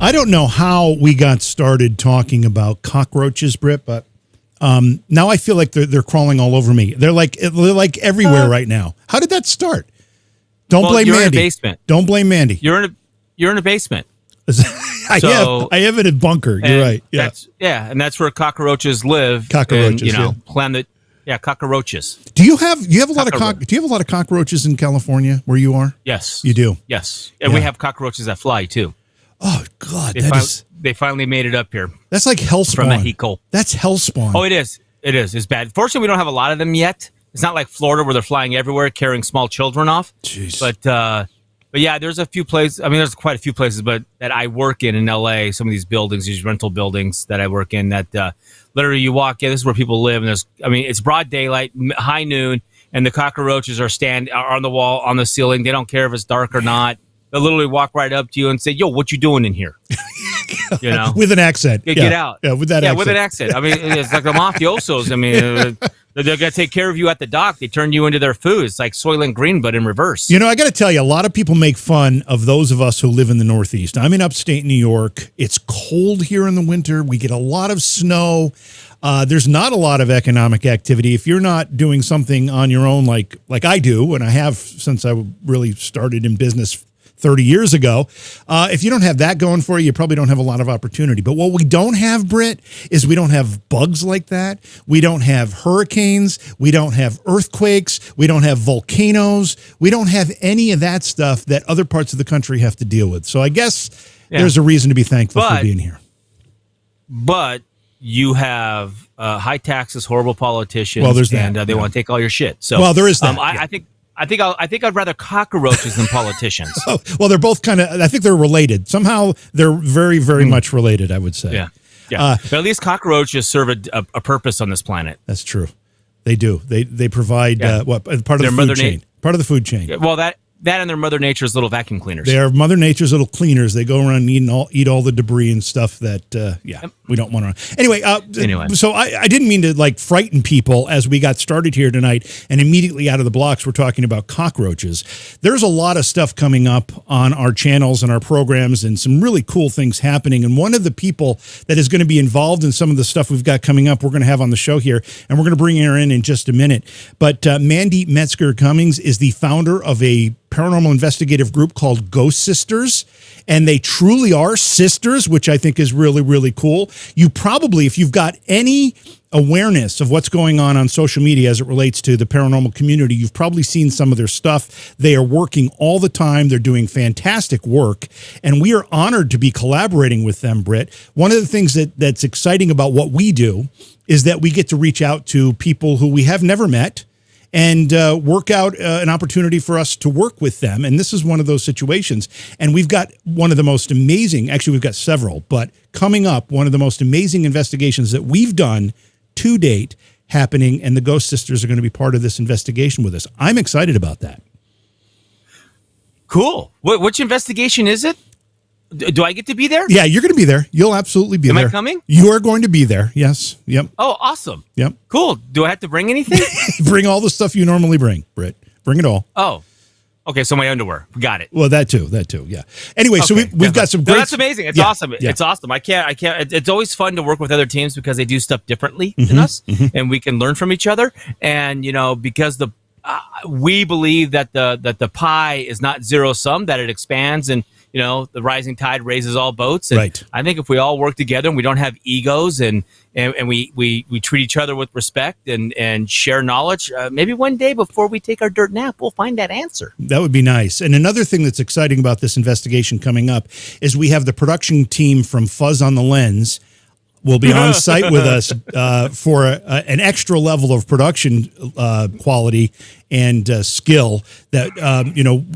I don't know how we got started talking about cockroaches, Britt, but now I feel like they're crawling all over me. They're like everywhere right now. How did that start? Don't blame you're Mandy. In a basement. Don't blame Mandy. You're in a basement. I have in a bunker. You're right. Yeah. And that's where cockroaches live. Cockroaches, and, cockroaches. Do you have a lot of cockroaches in California where you are? Yes. You do. Yes. And we have cockroaches that fly too. Oh God, they finally made it up here. That's like hellspawn. From Mexico. That's hellspawn. Oh, it is. It is. It's bad. Fortunately, we don't have a lot of them yet. It's not like Florida where they're flying everywhere, carrying small children off. Jeez. But yeah, there's a few places. I mean, there's quite a few places, but that I work in LA. Some of these buildings, these rental buildings that I work in, that literally you walk in. This is where people live, and it's broad daylight, high noon, and the cockroaches are on the wall, on the ceiling. They don't care if it's dark or not. They'll literally walk right up to you and say, "Yo, what you doing in here?" With an accent. Get out. Yeah, with that accent. With an accent. I mean, it's like the mafiosos. I mean, they're going to take care of you at the dock. They turn you into their food. It's like Soylent Green, but in reverse. I got to tell you, a lot of people make fun of those of us who live in the Northeast. I'm in upstate New York. It's cold here in the winter. We get a lot of snow. There's not a lot of economic activity. If you're not doing something on your own like I do, and I have since I really started in business 30 years ago. If you don't have that going for you, you probably don't have a lot of opportunity. But what we don't have, Britt, is we don't have bugs like that. We don't have hurricanes. We don't have earthquakes. We don't have volcanoes. We don't have any of that stuff that other parts of the country have to deal with. So I guess there's a reason to be thankful for being here. But you have high taxes, horrible politicians, well, there's that. And they want to take all your shit. So there is that. I think I'd rather cockroaches than politicians. Well, they're both kind of. I think they're related. Somehow they're very, very much related. I would say. Yeah. But at least cockroaches serve a purpose on this planet. That's true. They do. They provide part of the food chain. Part of the food chain. Well, that and their Mother Nature's little vacuum cleaners. They are Mother Nature's little cleaners. They go around and eat all the debris and stuff that, we don't want to. Anyway, so I didn't mean to frighten people as we got started here tonight, and immediately out of the blocks, we're talking about cockroaches. There's a lot of stuff coming up on our channels and our programs and some really cool things happening. And one of the people that is going to be involved in some of the stuff we've got coming up, we're going to have on the show here, and we're going to bring her in just a minute. But Mandy Metzger Cummings is the founder of a paranormal investigative group called Ghost Sisters, and they truly are sisters, which I think is really, really cool. You probably, if you've got any awareness of what's going on social media as it relates to the paranormal community, you've probably seen some of their stuff. They are working all the time. They're doing fantastic work, and we are honored to be collaborating with them, Britt. One of the things that's exciting about what we do is that we get to reach out to people who we have never met and work out an opportunity for us to work with them. And this is one of those situations. And we've got one of the most amazing, actually we've got several, but coming up, one of the most amazing investigations that we've done to date happening, and the Ghost Sisters are going to be part of this investigation with us. I'm excited about that. Cool. Which investigation is it? Do I get to be there? Yeah, you're going to be there. You'll absolutely be there. Am I coming? You are going to be there. Yes. Yep. Oh, awesome. Yep. Cool. Do I have to bring anything? Bring all the stuff you normally bring, Britt. Bring it all. Oh, okay. So my underwear. Got it. Well, that too. Yeah. Anyway, okay. So we've got some great. No, that's amazing. It's awesome. Yeah. It's awesome. I can't. It's always fun to work with other teams because they do stuff differently than us, and we can learn from each other. And because we believe that the pie is not zero sum, that it expands, and the rising tide raises all boats. And right. I think if we all work together and we don't have egos and we treat each other with respect and share knowledge, maybe one day before we take our dirt nap, we'll find that answer. That would be nice. And another thing that's exciting about this investigation coming up is we have the production team from Fuzz on the Lens will be on site with us for an extra level of production quality and skill that,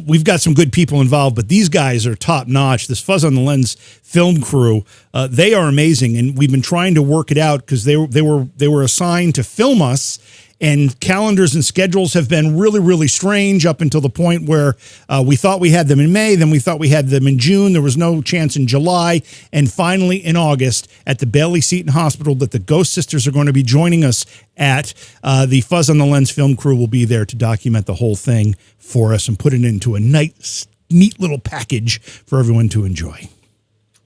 we've got some good people involved, but these guys are top notch. This Fuzz on the Lens film crew, they are amazing. And we've been trying to work it out because they were assigned to film us, and calendars and schedules have been really, really strange up until the point where we thought we had them in May, then we thought we had them in June. There was no chance in July. And finally, in August, at the Bailey Seton Hospital that the Ghost Sisters are going to be joining us at, the Fuzz on the Lens film crew will be there to document the whole thing for us and put it into a neat little package for everyone to enjoy.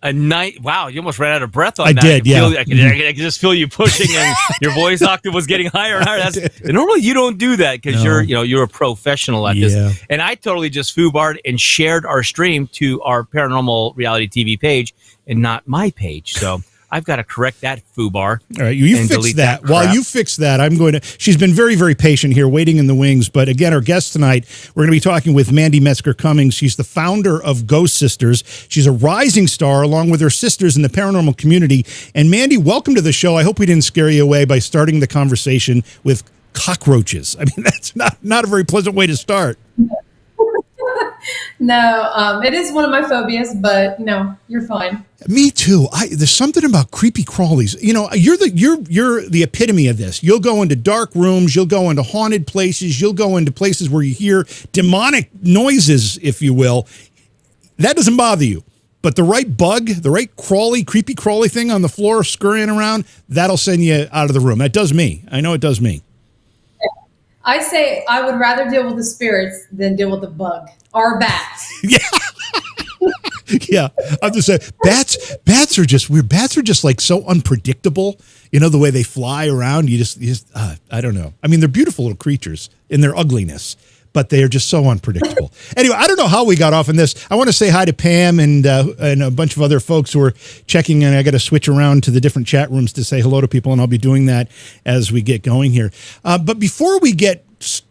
A night. Wow, you almost ran out of breath on I that. did, yeah. I could just feel you pushing, and your voice octave was getting higher and higher. Normally you don't do that because you're a professional at this. And I totally just foobarred and shared our stream to our Paranormal Reality TV page and not my page. So I've got to correct that foobar. All right, you fix that. While you fix that, I'm going to. She's been very, very patient here, waiting in the wings. But again, our guest tonight, we're going to be talking with Mandy Metzger Cummings. She's the founder of Ghost Sisters. She's a rising star along with her sisters in the paranormal community. And Mandy, welcome to the show. I hope we didn't scare you away by starting the conversation with cockroaches. I mean, that's not a very pleasant way to start. No, it is one of my phobias, but no, you're fine. Me too. There's something about creepy crawlies. You know, you're the epitome of this. You'll go into dark rooms, you'll go into haunted places, you'll go into places where you hear demonic noises, if you will. That doesn't bother you. But the right bug, the right creepy crawly thing on the floor scurrying around, that'll send you out of the room. That does me. I know it does me. I say I would rather deal with the spirits than deal with the bug or bats. Yeah. Yeah. I'm just saying, bats are just weird. Bats are just like so unpredictable. You know, the way they fly around, you just I don't know. I mean, they're beautiful little creatures in their ugliness, but they are just so unpredictable. Anyway, I don't know how we got off on this. I want to say hi to Pam and a bunch of other folks who are checking in. I got to switch around to the different chat rooms to say hello to people, and I'll be doing that as we get going here. But before we get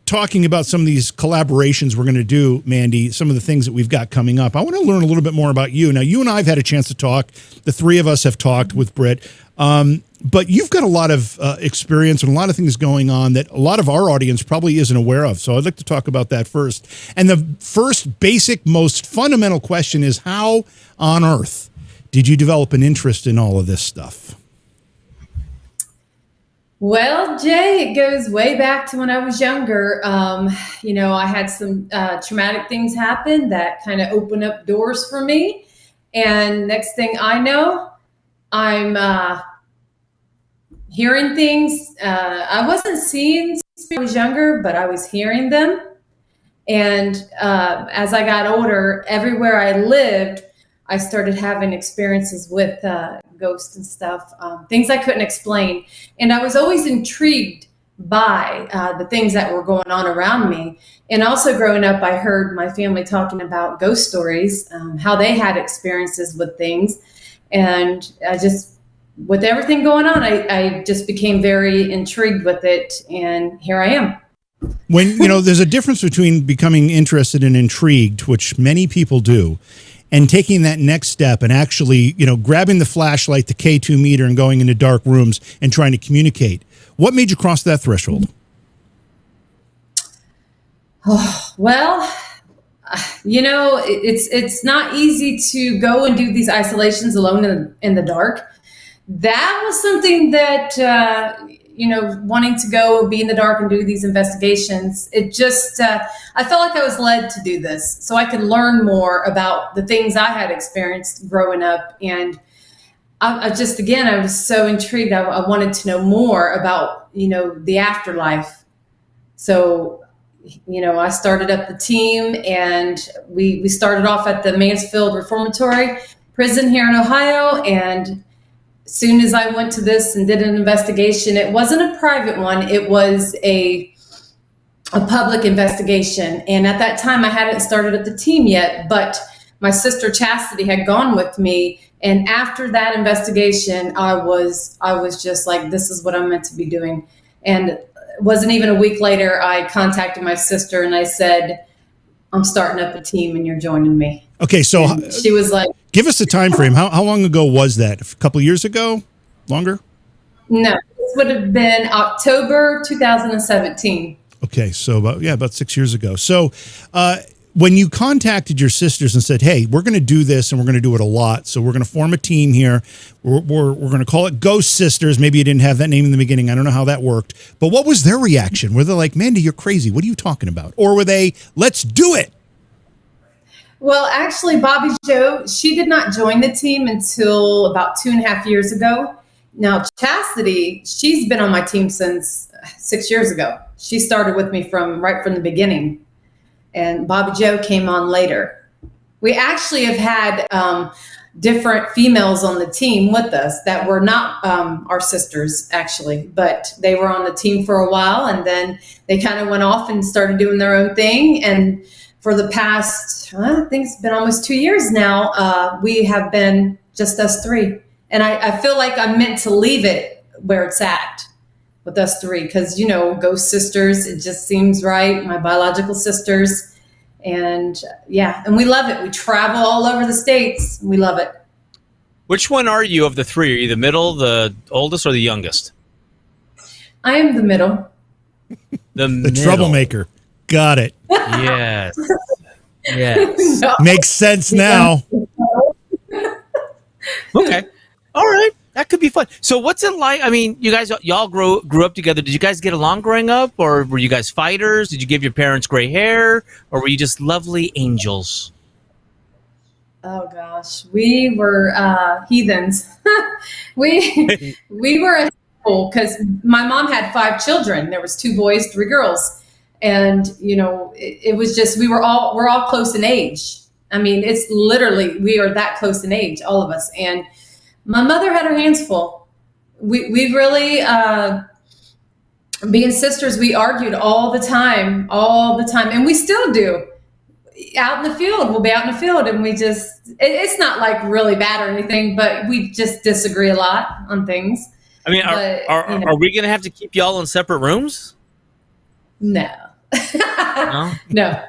talking about some of these collaborations we're going to do, Mandy, some of the things that we've got coming up, I want to learn a little bit more about you. Now, you and I have had a chance to talk. The three of us have talked with Britt. But you've got a lot of experience and a lot of things going on that a lot of our audience probably isn't aware of. So I'd like to talk about that first. And the first basic, most fundamental question is, how on earth did you develop an interest in all of this stuff? Well, Jay, it goes way back to when I was younger. You know, I had some traumatic things happen that kind of opened up doors for me. And next thing I know, I'm hearing things. I wasn't seeing when I was younger, but I was hearing them. And as I got older, everywhere I lived, I started having experiences with ghosts and stuff, things I couldn't explain. And I was always intrigued by the things that were going on around me. And also growing up, I heard my family talking about ghost stories, how they had experiences with things. And I just, with everything going on, I just became very intrigued with it. And here I am. When, you know, there's a difference between becoming interested and intrigued, which many people do, and taking that next step and actually, you know, grabbing the flashlight, the K2 meter, and going into dark rooms and trying to communicate. What made you cross that threshold? Oh, well, you know, it's not easy to go and do these isolations alone in the dark. That was something that, you know, wanting to go be in the dark and do these investigations, it just, I felt like I was led to do this so I could learn more about the things I had experienced growing up. And I just, again, I was so intrigued. I wanted to know more about, you know, the afterlife. So, you know, I started up the team, and we started off at the Mansfield Reformatory Prison here in Ohio. And soon as I went to this and did an investigation, it wasn't a private one, it was a public investigation. And at that time, I hadn't started at the team yet, but my sister Chastity had gone with me. And after that investigation, I was just like, this is what I'm meant to be doing. And it wasn't even a week later, I contacted my sister and I said, I'm starting up a team and you're joining me. Okay, so and she was like, give us a time frame. How long ago was that? A couple of years ago? Longer? No, this would have been October 2017. Okay, so about 6 years ago. So when you contacted your sisters and said, hey, we're going to do this and we're going to do it a lot, so we're going to form a team here. We're going to call it Ghost Sisters. Maybe you didn't have that name in the beginning. I don't know how that worked. But what was their reaction? Were they like, Mandy, you're crazy. What are you talking about? Or were they, let's do it? Well, actually, Bobby Jo, she did not join the team until about 2.5 years ago. Now, Chastity, she's been on my team since 6 years ago. She started with me right from the beginning. And Bobby Jo came on later. We actually have had different females on the team with us that were not our sisters, actually, but they were on the team for a while, and then they kind of went off and started doing their own thing. And for the past, I think it's been almost 2 years now, we have been just us three. And I feel like I'm meant to leave it where it's at with us three, because, ghost sisters, it just seems right. My biological sisters. And and we love it. We travel all over the States. We love it. Which one are you of the three? Are you the middle, the oldest, or the youngest? I am the middle. The troublemaker. Got it. Yes. Yes. No. Makes sense now. Okay. All right. That could be fun. So what's it like? I mean, you guys, y'all grew up together. Did you guys get along growing up, or were you guys fighters? Did you give your parents gray hair, or were you just lovely angels? Oh gosh, we were heathens. we were a handful because my mom had 5 children. There was 2 boys, 3 girls, and it was just we're all close in age. I mean, it's literally we are that close in age, all of us. And my mother had her hands full. We really, being sisters, we argued all the time, and we still do. Out in the field, we'll be out in the field, and we just, it's not like really bad or anything, but we just disagree a lot on things. I mean, are we going to have to keep y'all in separate rooms? No. No? No.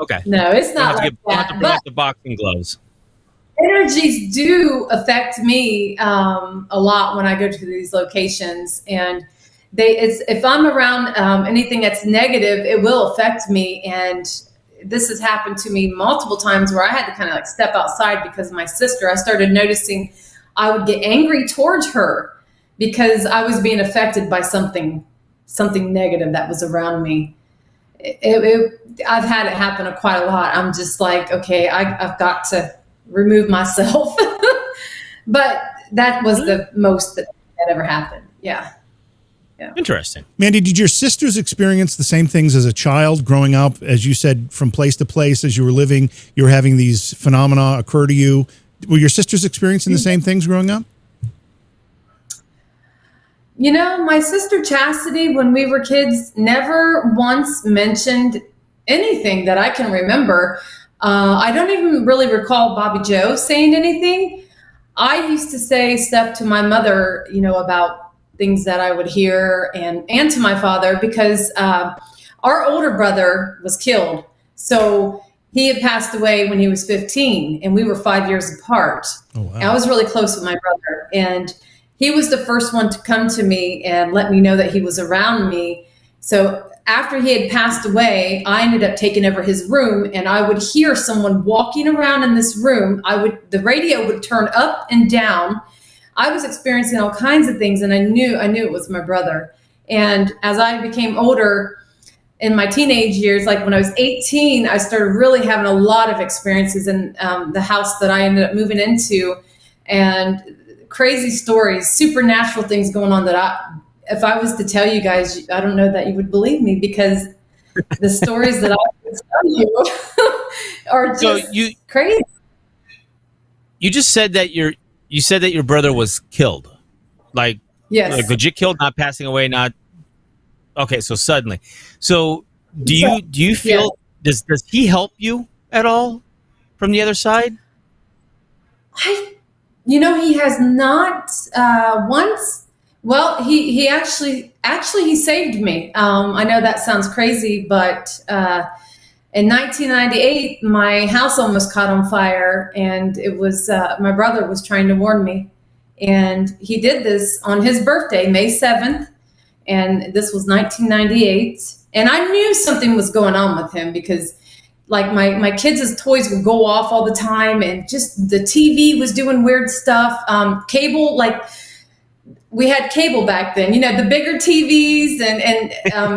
Okay. No, it's not like we'll have that. to bring But out the boxing gloves. energies do affect me a lot when I go to these locations, and if I'm around anything that's negative, it will affect me. And this has happened to me multiple times where I had to kind of like step outside because of my sister. I started noticing I would get angry towards her because I was being affected by something negative that was around me. I've had it happen quite a lot. I'm just like, okay, I've got to remove myself. But that was the most that ever happened. Yeah. Interesting. Mandy, did your sisters experience the same things as a child growing up? As you said, from place to place, as you were living, you were having these phenomena occur to you. Were your sisters experiencing the same things growing up? My sister Chastity, when we were kids, never once mentioned anything that I can remember. I don't even really recall Bobby Joe saying anything. I used to say stuff to my mother, about things that I would hear, and to my father, because our older brother was killed. So he had passed away when he was 15, and we were 5 years apart. Oh, wow. I was really close with my brother, and he was the first one to come to me and let me know that he was around me. So after he had passed away, I ended up taking over his room, and I would hear someone walking around in this room. The radio would turn up and down. I was experiencing all kinds of things, and I knew it was my brother. And as I became older in my teenage years, like when I was 18, I started really having a lot of experiences in the house that I ended up moving into, and crazy stories, supernatural things going on that if I was to tell you guys, I don't know that you would believe me, because the stories that I would tell you are just crazy. You just said that you said that your brother was killed. Yes. Like legit killed, not passing away, not okay, so suddenly. So do you feel does he help you at all from the other side? He has not once. Well, he actually he saved me. I know that sounds crazy, but in 1998, my house almost caught on fire, and it was my brother was trying to warn me, and he did this on his birthday, May 7th, and this was 1998, and I knew something was going on with him because, like, my kids' toys would go off all the time, and just the TV was doing weird stuff. Cable, like, we had cable back then, the bigger TVs, and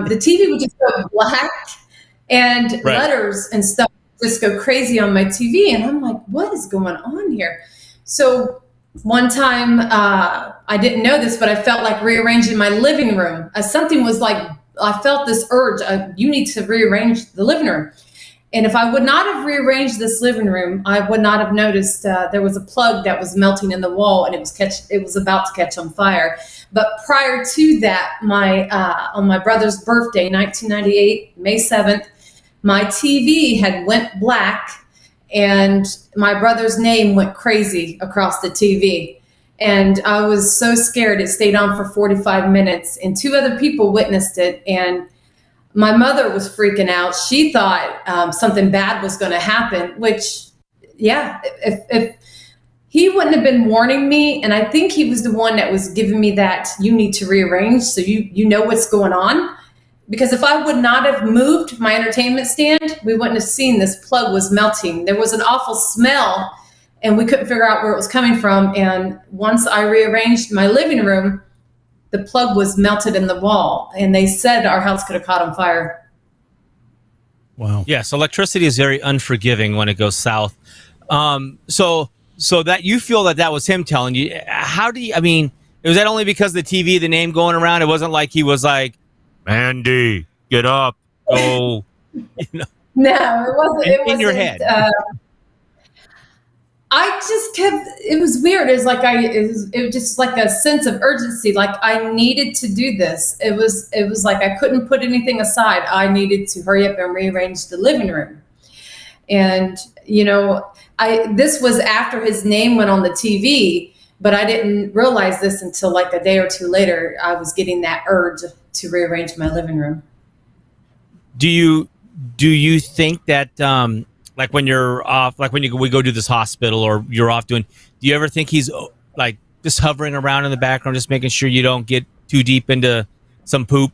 the TV would just go black. And right. Letters and stuff just go crazy on my TV. And I'm like, what is going on here? So one time, I didn't know this, but I felt like rearranging my living room. Something was like, I felt this urge, you need to rearrange the living room. And if I would not have rearranged this living room, I would not have noticed there was a plug that was melting in the wall, and it was about to catch on fire. But prior to that, on my brother's birthday, 1998, May 7th, my TV had went black, and my brother's name went crazy across the TV. And I was so scared. It stayed on for 45 minutes, and 2 other people witnessed it. And my mother was freaking out. She thought something bad was going to happen, which, yeah, if he wouldn't have been warning me, and I think he was the one that was giving me that, you need to rearrange so you know what's going on. Because if I would not have moved my entertainment stand, we wouldn't have seen this plug was melting. There was an awful smell, and we couldn't figure out where it was coming from. And once I rearranged my living room, the plug was melted in the wall, and they said our house could have caught on fire. Wow. Yes, electricity is very unforgiving when it goes south. So that you feel that was him telling you. How do you? I mean, was that only because of the TV, the name going around? It wasn't like he was like, "Mandy, get up, go." No, it wasn't. It wasn't in your head. I just kept, it was weird. It was just like a sense of urgency. Like I needed to do this. It was like I couldn't put anything aside. I needed to hurry up and rearrange the living room. And, this was after his name went on the TV, but I didn't realize this until like a day or 2 later. I was getting that urge to rearrange my living room. Do you think that, like when you're off, like when we go to this hospital or you're off doing, do you ever think he's like just hovering around in the background, just making sure you don't get too deep into some poop,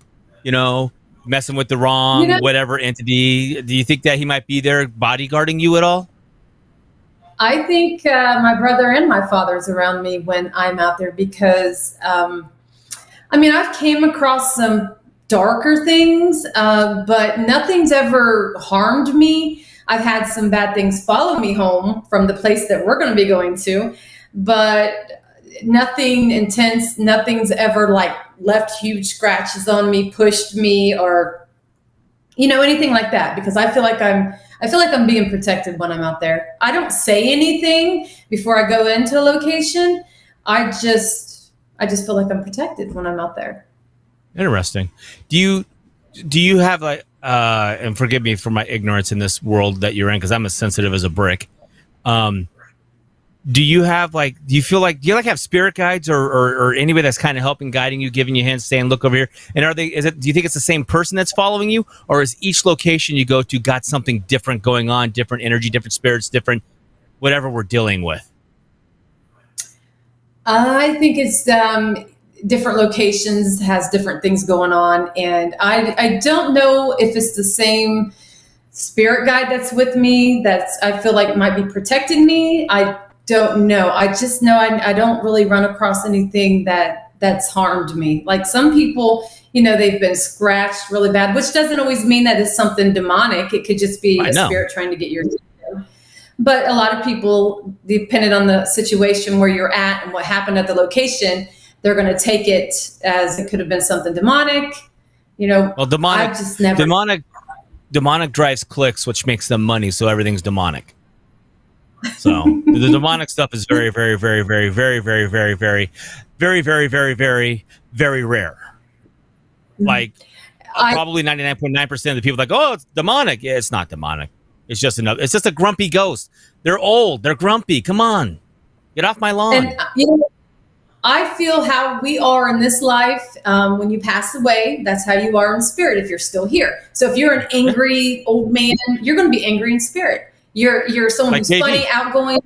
messing with the wrong, whatever entity? Do you think that he might be there bodyguarding you at all? I think my brother and my father's around me when I'm out there because, I've came across some darker things, but nothing's ever harmed me. I've had some bad things follow me home from the place that we're going to be going to, but nothing intense. Nothing's ever like left huge scratches on me, pushed me, or, anything like that, because I feel like I'm being protected when I'm out there. I don't say anything before I go into a location. I just feel like I'm protected when I'm out there. Interesting. Do you have like, and forgive me for my ignorance in this world that you're in, because I'm as sensitive as a brick. Do you have like, do you have spirit guides or anybody that's kind of helping, guiding you, giving you hints, saying, look over here? And do you think it's the same person that's following you, or is each location you go to got something different going on, different energy, different spirits, different whatever we're dealing with? I think it's, different locations has different things going on, and I don't know if it's the same spirit guide that's with me I feel like might be protecting me. I don't know. I just know I don't really run across anything that's harmed me. Like some people, they've been scratched really bad, which doesn't always mean that it's something demonic. It could just be a spirit trying to get your attention. But a lot of people, depending on the situation where you're at and what happened at the location, they're going to take it as it could have been something demonic. Well, demonic, I've just never. Demonic drives clicks, which makes them money. So everything's demonic. So the demonic stuff is very, very, very, very, very, very, very, very, very, very, very, very, very rare. Like probably 99.9% of the people like, oh, it's demonic. Yeah, it's not demonic. It's just a grumpy ghost. They're old. They're grumpy. Come on, get off my lawn. And, I feel how we are in this life. When you pass away, that's how you are in spirit if you're still here. So if you're an angry old man, you're going to be angry in spirit. You're someone who's funny, outgoing.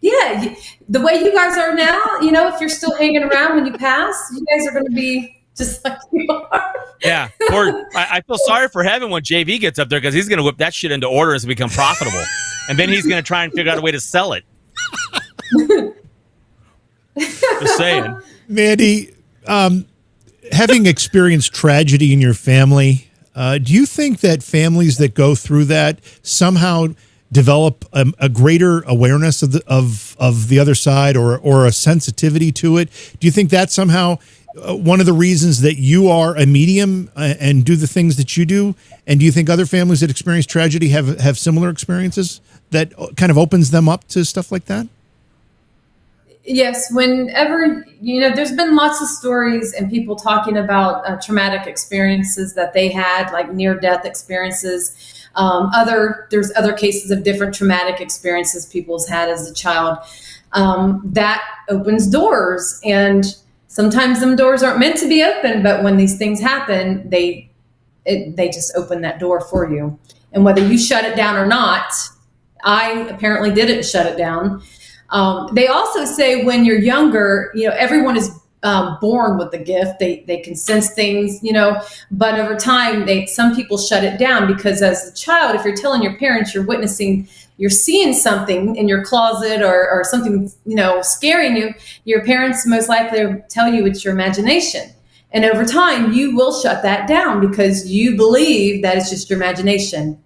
Yeah, the way you guys are now, if you're still hanging around when you pass, you guys are going to be just like you are. Yeah, I feel sorry for heaven when JV gets up there, because he's going to whip that shit into order and become profitable. And then he's going to try and figure out a way to sell it. Just saying. Mandy, having experienced tragedy in your family, do you think that families that go through that somehow develop a greater awareness of the other side, or a sensitivity to it? Do you think that somehow one of the reasons that you are a medium and do the things that you do? And do you think other families that experience tragedy have similar experiences that kind of opens them up to stuff like that? Yes, whenever, there's been lots of stories and people talking about traumatic experiences that they had, like near-death experiences. There's other cases of different traumatic experiences people's had as a child. That opens doors, and sometimes them doors aren't meant to be open, but when these things happen, they just open that door for you. And whether you shut it down or not, I apparently didn't shut it down. They also say when you're younger, everyone is born with the gift. They can sense things, but over time, some people shut it down because as a child, if you're telling your parents you're seeing something in your closet or something, scaring you, your parents most likely will tell you it's your imagination. And over time, you will shut that down because you believe that it's just your imagination.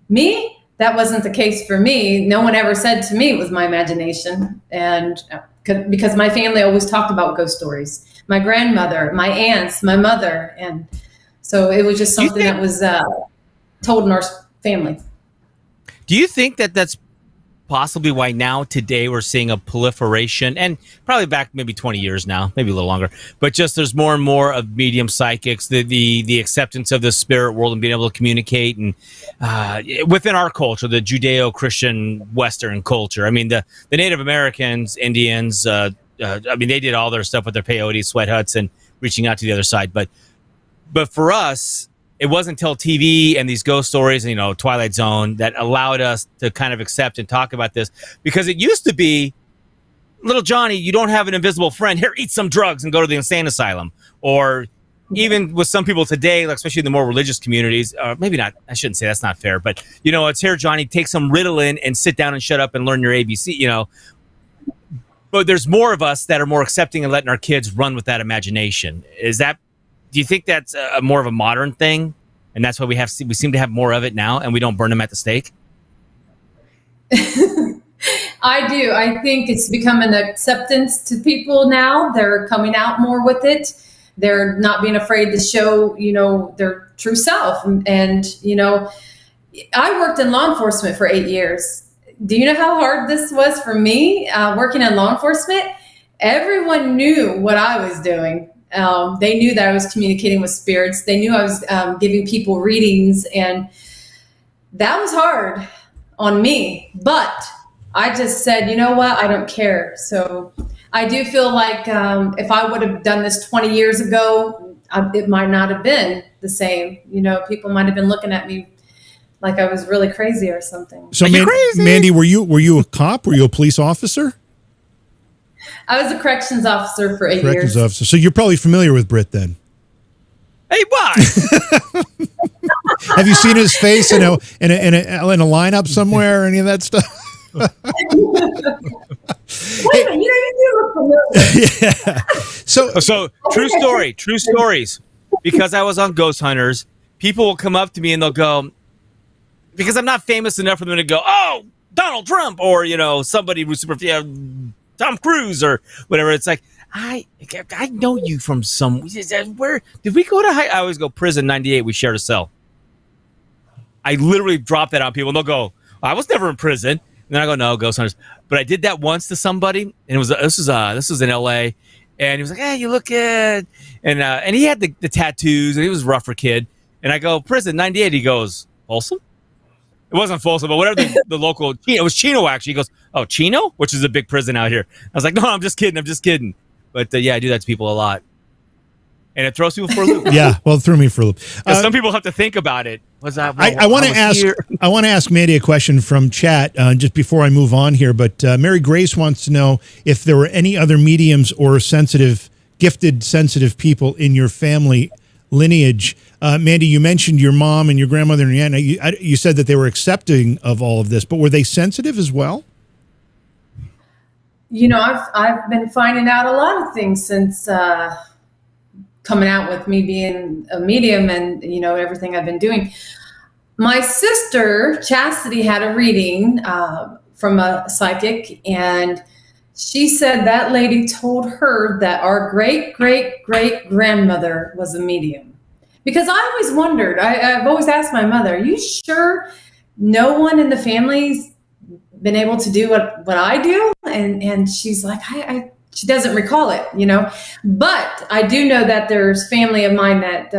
Me? That wasn't the case for me. No one ever said to me it was my imagination. And because my family always talked about ghost stories. My grandmother, my aunts, my mother. And so it was just something that was told in our family. Do you think that that's possibly why now today we're seeing a proliferation, and probably back maybe 20 years now, maybe a little longer, but just there's more and more of medium psychics, the acceptance of the spirit world and being able to communicate, and within our culture, the Judeo-Christian Western culture. I mean, the Native Americans, Indians, they did all their stuff with their peyote, sweat huts, and reaching out to the other side. But for us, it wasn't until TV and these ghost stories, and, Twilight Zone, that allowed us to kind of accept and talk about this. Because it used to be, little Johnny, you don't have an invisible friend. Here, eat some drugs and go to the insane asylum. Or even with some people today, like especially in the more religious communities, maybe not, I shouldn't say that's not fair, but, it's here, Johnny, take some Ritalin and sit down and shut up and learn your ABC, But there's more of us that are more accepting and letting our kids run with that imagination. Do you think that's more of a modern thing, and that's why we seem to have more of it now, and we don't burn them at the stake? I do. I think it's become an acceptance to people now. They're coming out more with it. They're not being afraid to show, their true self. And, I worked in law enforcement for 8 years. Do you know how hard this was for me working in law enforcement? Everyone knew what I was doing. They knew that I was communicating with spirits. They knew I was giving people readings, and that was hard on me. But I just said, you know what? I don't care. So I do feel like if I would have done this 20 years ago, it might not have been the same. People might have been looking at me like I was really crazy or something. So, Mandy, were you a cop? Were you a police officer? I was a corrections officer for 8 years. Corrections officer. So you're probably familiar with Britt then. Hey, why? Have you seen his face in a lineup somewhere or any of that stuff? Wait a minute, you look familiar. Yeah. So true stories. Because I was on Ghost Hunters, people will come up to me and they'll go, because I'm not famous enough for them to go, oh, Donald Trump, or somebody who's super, Tom Cruise or whatever. It's like, I know you from where did we go to high? I always go prison 98. We shared a cell. I literally drop that on people and they'll go, I was never in prison. And then I go, no, Ghost Hunters. But I did that once to somebody, and it was this was in LA, and he was like, hey, you look good. And he had the tattoos, and he was a rougher kid. And I go, prison 98. He goes, Folsom? It wasn't Folsom, but whatever the local, it was Chino actually. He goes, oh, Chino? Which is a big prison out here. I was like, no, I'm just kidding. But I do that to people a lot. And it throws people for a loop. Yeah, well, it threw me for a loop. Some people have to think about it. I want to ask Mandy a question from chat just before I move on here. But Mary Grace wants to know if there were any other mediums or gifted, sensitive people in your family lineage. Mandy, you mentioned your mom and your grandmother and your aunt. You said that they were accepting of all of this, but were they sensitive as well? I've been finding out a lot of things since coming out with me being a medium and, everything I've been doing. My sister, Chastity, had a reading from a psychic, and She said that lady told her that our great great great grandmother was a medium. Because I always wondered, I've always asked my mother, are you sure no one in the family's been able to do what I do? And she's like, she doesn't recall it, But I do know that there's family of mine that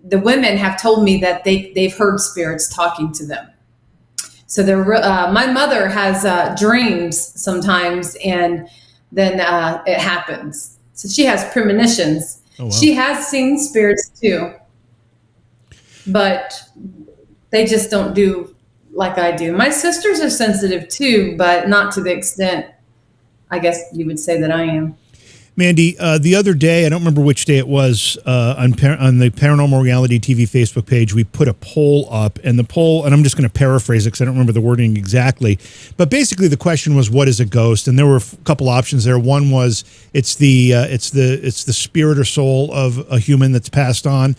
the women have told me that they've heard spirits talking to them. So my mother has dreams sometimes, and then it happens. So she has premonitions. Oh, wow. She has seen spirits too, but they just don't do like I do. My sisters are sensitive too, but not to the extent, I guess you would say, that I am. Mandy, the other day, I don't remember which day it was, on the Paranormal Reality TV Facebook page, we put a poll up, and the poll, and I'm just going to paraphrase it because I don't remember the wording exactly, but basically the question was, what is a ghost? And there were a couple options there. One was it's the spirit or soul of a human that's passed on.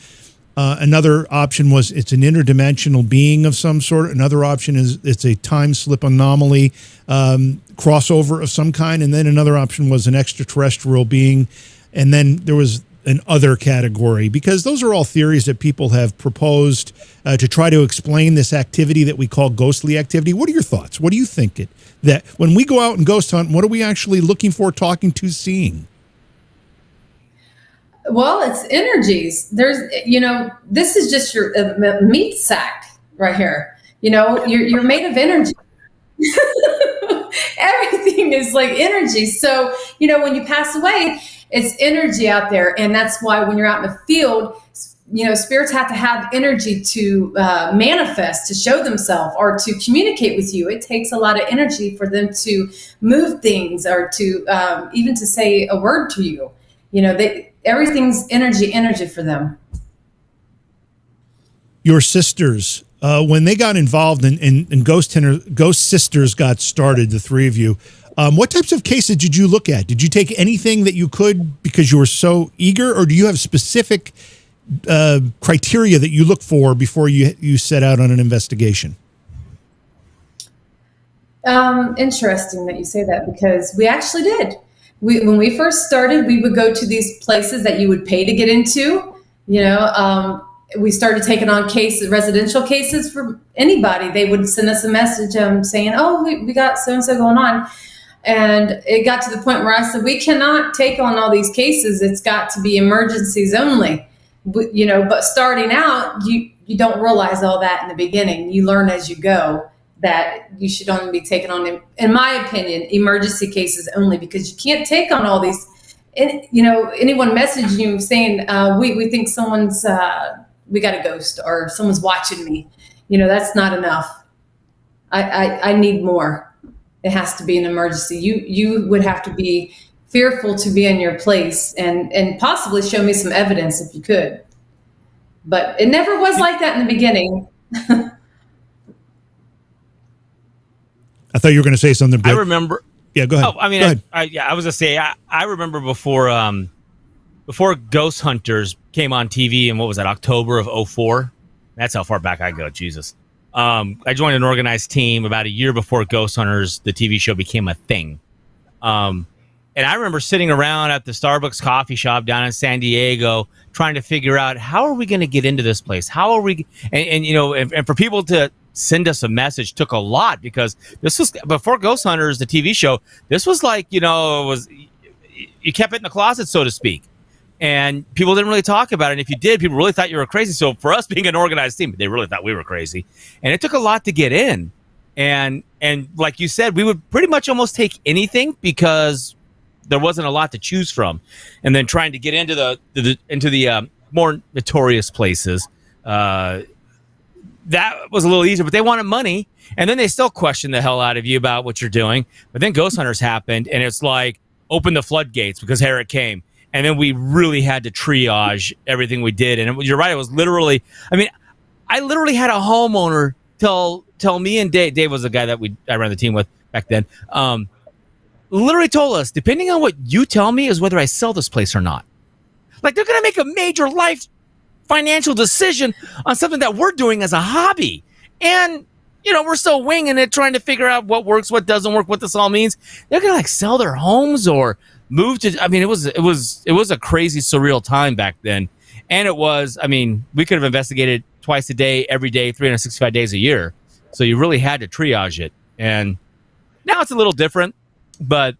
Another option was it's an interdimensional being of some sort. Another option is it's a time slip anomaly, crossover of some kind. And then another option was an extraterrestrial being. And then there was an other category, because those are all theories that people have proposed to try to explain this activity that we call ghostly activity. What are your thoughts? What do you think that when we go out and ghost hunt, what are we actually looking for, talking to, seeing? Well, it's energies. There's, this is just your meat sack right here. You're made of energy. Everything is like energy. So, when you pass away, it's energy out there. And that's why when you're out in the field, spirits have to have energy to manifest, to show themselves, or to communicate with you. It takes a lot of energy for them to move things, or to even to say a word to you. Everything's energy for them. Your sisters, when they got involved in Ghost Sisters got started, the three of you, what types of cases did you look at? Did you take anything that you could because you were so eager, or do you have specific criteria that you look for before you set out on an investigation? Interesting that you say that, because we actually did. When we first started, we would go to these places that you would pay to get into. We started taking on residential cases for anybody. They would send us a message saying, "Oh, we got so-and-so going on." And it got to the point where I said, we cannot take on all these cases. It's got to be emergencies only. But starting out, you don't realize all that in the beginning. You learn as you go that you should only be taking on, in my opinion, emergency cases only, because you can't take on all these. Anyone messaging you saying, we think someone's, we got a ghost, or someone's watching me. That's not enough. I need more. It has to be an emergency. You would have to be fearful to be in your place, and possibly show me some evidence if you could. But it never was like that in the beginning. I thought you were going to say something, Britt. I remember. Yeah, go ahead. Oh, I mean, I was going to say, I remember before Ghost Hunters came on TV in, what was that, October of 2004? That's how far back I go, Jesus. I joined an organized team about a year before Ghost Hunters, the TV show, became a thing. And I remember sitting around at the Starbucks coffee shop down in San Diego trying to figure out, how are we going to get into this place? How are we? And for people to send us a message took a lot, because this was before Ghost Hunters, the TV show. This was like, it was, you kept it in the closet, so to speak. And people didn't really talk about it. And if you did, people really thought you were crazy. So for us being an organized team, they really thought we were crazy. And it took a lot to get in. And like you said, we would pretty much almost take anything, because there wasn't a lot to choose from. And then trying to get into the more notorious places, that was a little easier, but they wanted money. And then they still question the hell out of you about what you're doing. But then Ghost Hunters happened, and it's like, open the floodgates, because here it came. And then we really had to triage everything we did. And you're right, it was literally, I literally had a homeowner tell me, and Dave was the guy that I ran the team with back then, literally told us, depending on what you tell me is whether I sell this place or not. Like, they're going to make a major life financial decision on something that we're doing as a hobby. And we're still winging it, trying to figure out what works, what doesn't work, what this all means. They're gonna like sell their homes or move to. I mean, it was a crazy, surreal time back then, and it was. I mean, we could have investigated twice a day, every day, 365 days a year. So you really had to triage it, and now it's a little different, but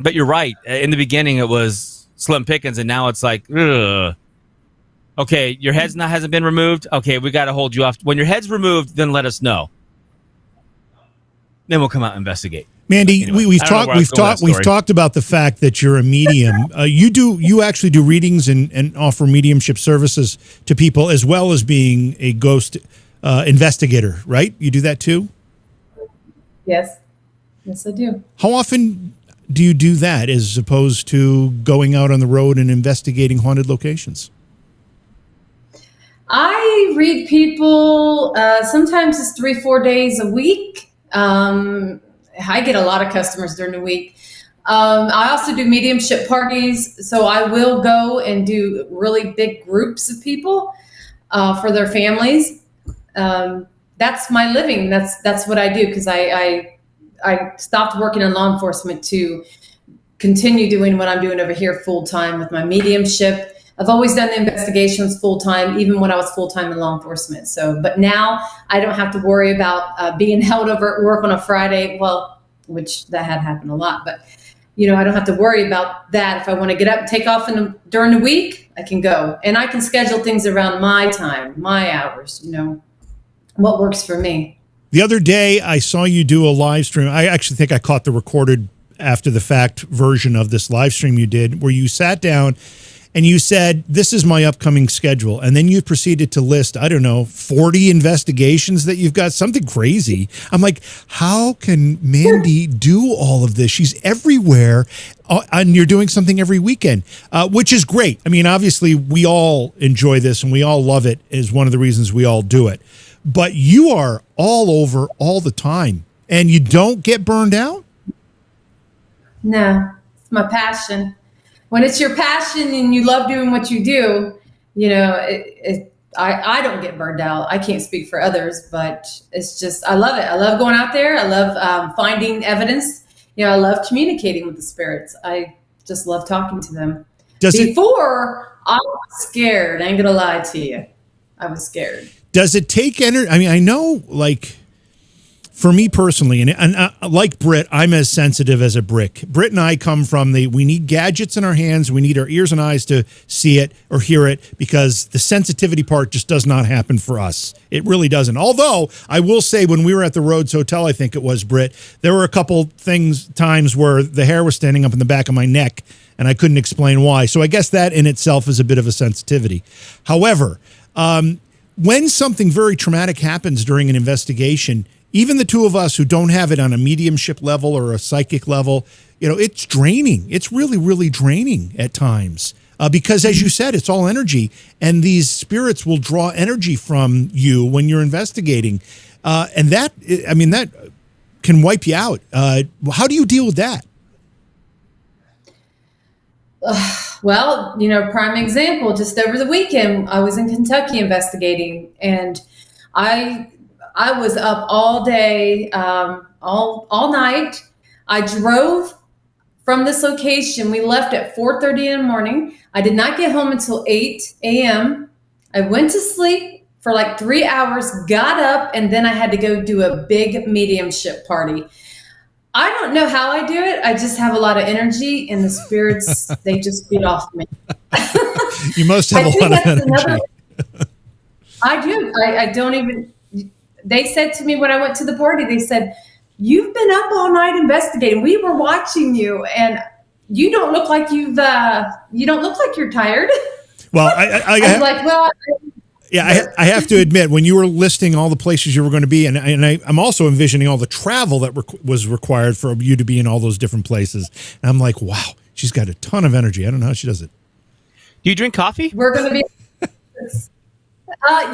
you're right. In the beginning, it was slim pickings, and now it's like, ugh. Okay, your head's hasn't been removed. Okay, we got to hold you off. When your head's removed, then let us know. Then we'll come out and investigate. Mandy, anyway, we've talked about the fact that you're a medium. You actually do readings and offer mediumship services to people, as well as being a ghost investigator, right? You do that too? Yes, I do. How often do you do that, as opposed to going out on the road and investigating haunted locations? I read people. Sometimes it's 3-4 days a week. I get a lot of customers during the week. I also do mediumship parties, so I will go and do really big groups of people for their families. That's my living. That's what I do, because I stopped working in law enforcement to continue doing what I'm doing over here full time with my mediumship. I've always done the investigations full time, even when I was full time in law enforcement. So, but now I don't have to worry about being held over at work on a Friday. Well, which that had happened a lot, but I don't have to worry about that. If I want to get up and take off during the week, I can go, and I can schedule things around my time, my hours. What works for me. The other day, I saw you do a live stream. I actually think I caught the recorded after the fact version of this live stream you did, where you sat down and you said, "This is my upcoming schedule." And then you proceeded to list, 40 investigations that you've got, something crazy. I'm like, how can Mandy do all of this? She's everywhere, and you're doing something every weekend, which is great. I mean, obviously, we all enjoy this and we all love it, is one of the reasons we all do it. But you are all over all the time, and you don't get burned out? No, it's my passion. When it's your passion and you love doing what you do, I don't get burned out. I can't speak for others, but it's just, I love it. I love going out there. I love finding evidence. I love communicating with the spirits. I just love talking to them. Before, I was scared. I ain't gonna lie to you. I was scared. Does it take energy? I mean, I know, like, for me personally, and like Britt, I'm as sensitive as a brick. Britt and I come from we need gadgets in our hands. We need our ears and eyes to see it or hear it, because the sensitivity part just does not happen for us. It really doesn't. Although I will say, when we were at the Rhodes Hotel, I think it was, Britt, there were a couple times where the hair was standing up in the back of my neck and I couldn't explain why. So I guess that in itself is a bit of a sensitivity. However, when something very traumatic happens during an investigation, even the two of us who don't have it on a mediumship level or a psychic level, it's draining. It's really, really draining at times, because, as you said, it's all energy, and these spirits will draw energy from you when you're investigating. And that can wipe you out. How do you deal with that? Well, prime example, just over the weekend, I was in Kentucky investigating, and I was up all day, all night. I drove from this location. We left at 4:30 in the morning. I did not get home until 8 a.m. I went to sleep for like 3 hours, got up, and then I had to go do a big mediumship party. I don't know how I do it. I just have a lot of energy, and the spirits, they just feed off me. You must have a lot of energy. I do. I don't even... They said to me when I went to the party, they said, "You've been up all night investigating. We were watching you, and you don't look like you don't look like you're tired." Well, I was like, well, I have to admit, when you were listing all the places you were going to be, and I'm also envisioning all the travel that was required for you to be in all those different places. And I'm like, wow, she's got a ton of energy. I don't know how she does it. Do you drink coffee? We're going to be...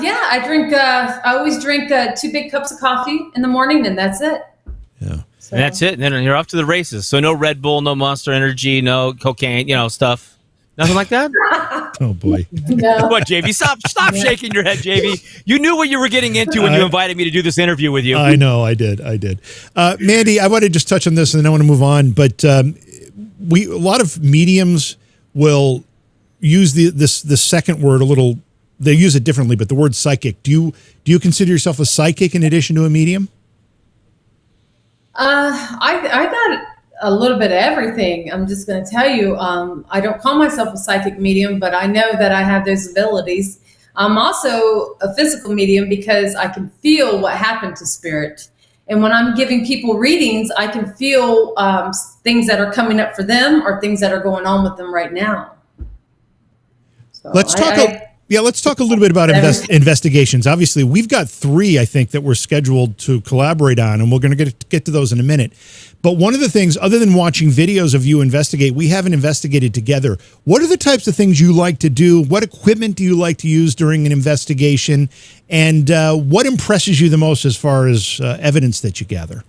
Yeah, I drink. I always drink 2 big cups of coffee in the morning, and that's it. Yeah, so. And that's it. And then you're off to the races. So no Red Bull, no Monster Energy, no cocaine, stuff. Nothing like that. Oh boy. No. What, JV? Stop shaking your head, JV. You knew what you were getting into when you invited me to do this interview with you. I know, I did. Mandy, I want to just touch on this and then I want to move on. But a lot of mediums will use the second word a little. They use it differently, but the word psychic. Do you consider yourself a psychic in addition to a medium? I got a little bit of everything. I'm just going to tell you, I don't call myself a psychic medium, but I know that I have those abilities. I'm also a physical medium because I can feel what happened to spirit. And when I'm giving people readings, I can feel things that are coming up for them or things that are going on with them right now. So let's talk a little bit about investigations. Obviously, we've got 3, I think, that we're scheduled to collaborate on, and we're going to get to those in a minute. But one of the things, other than watching videos of you investigate, we haven't investigated together. What are the types of things you like to do? What equipment do you like to use during an investigation? And what impresses you the most as far as evidence that you gather?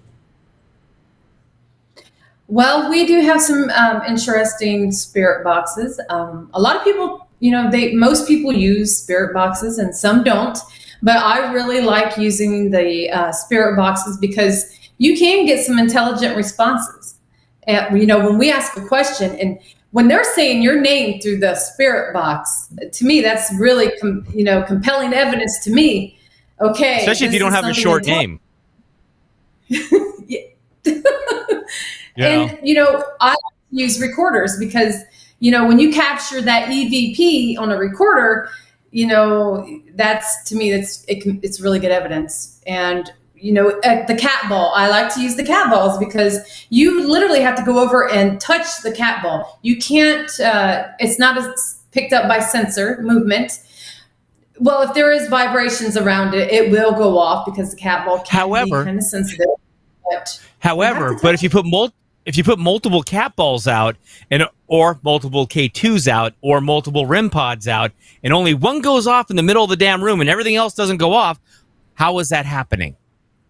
Well, we do have some interesting spirit boxes. A lot of people, most people use spirit boxes and some don't. But I really like using the spirit boxes because you can get some intelligent responses. And, when we ask a question and when they're saying your name through the spirit box, to me, that's really, compelling evidence to me. Okay. Especially if you don't have a short name. And, I use recorders because, when you capture that EVP on a recorder, that's, to me, it's really good evidence. And, the cat ball, I like to use the cat balls because you literally have to go over and touch the cat ball. You can't, it's not as picked up by sensor movement. Well, if there is vibrations around it, it will go off because the cat ball can be kind of sensitive. But if you put multiple cat balls out or multiple K2s out or multiple REM pods out and only one goes off in the middle of the damn room and everything else doesn't go off, how is that happening?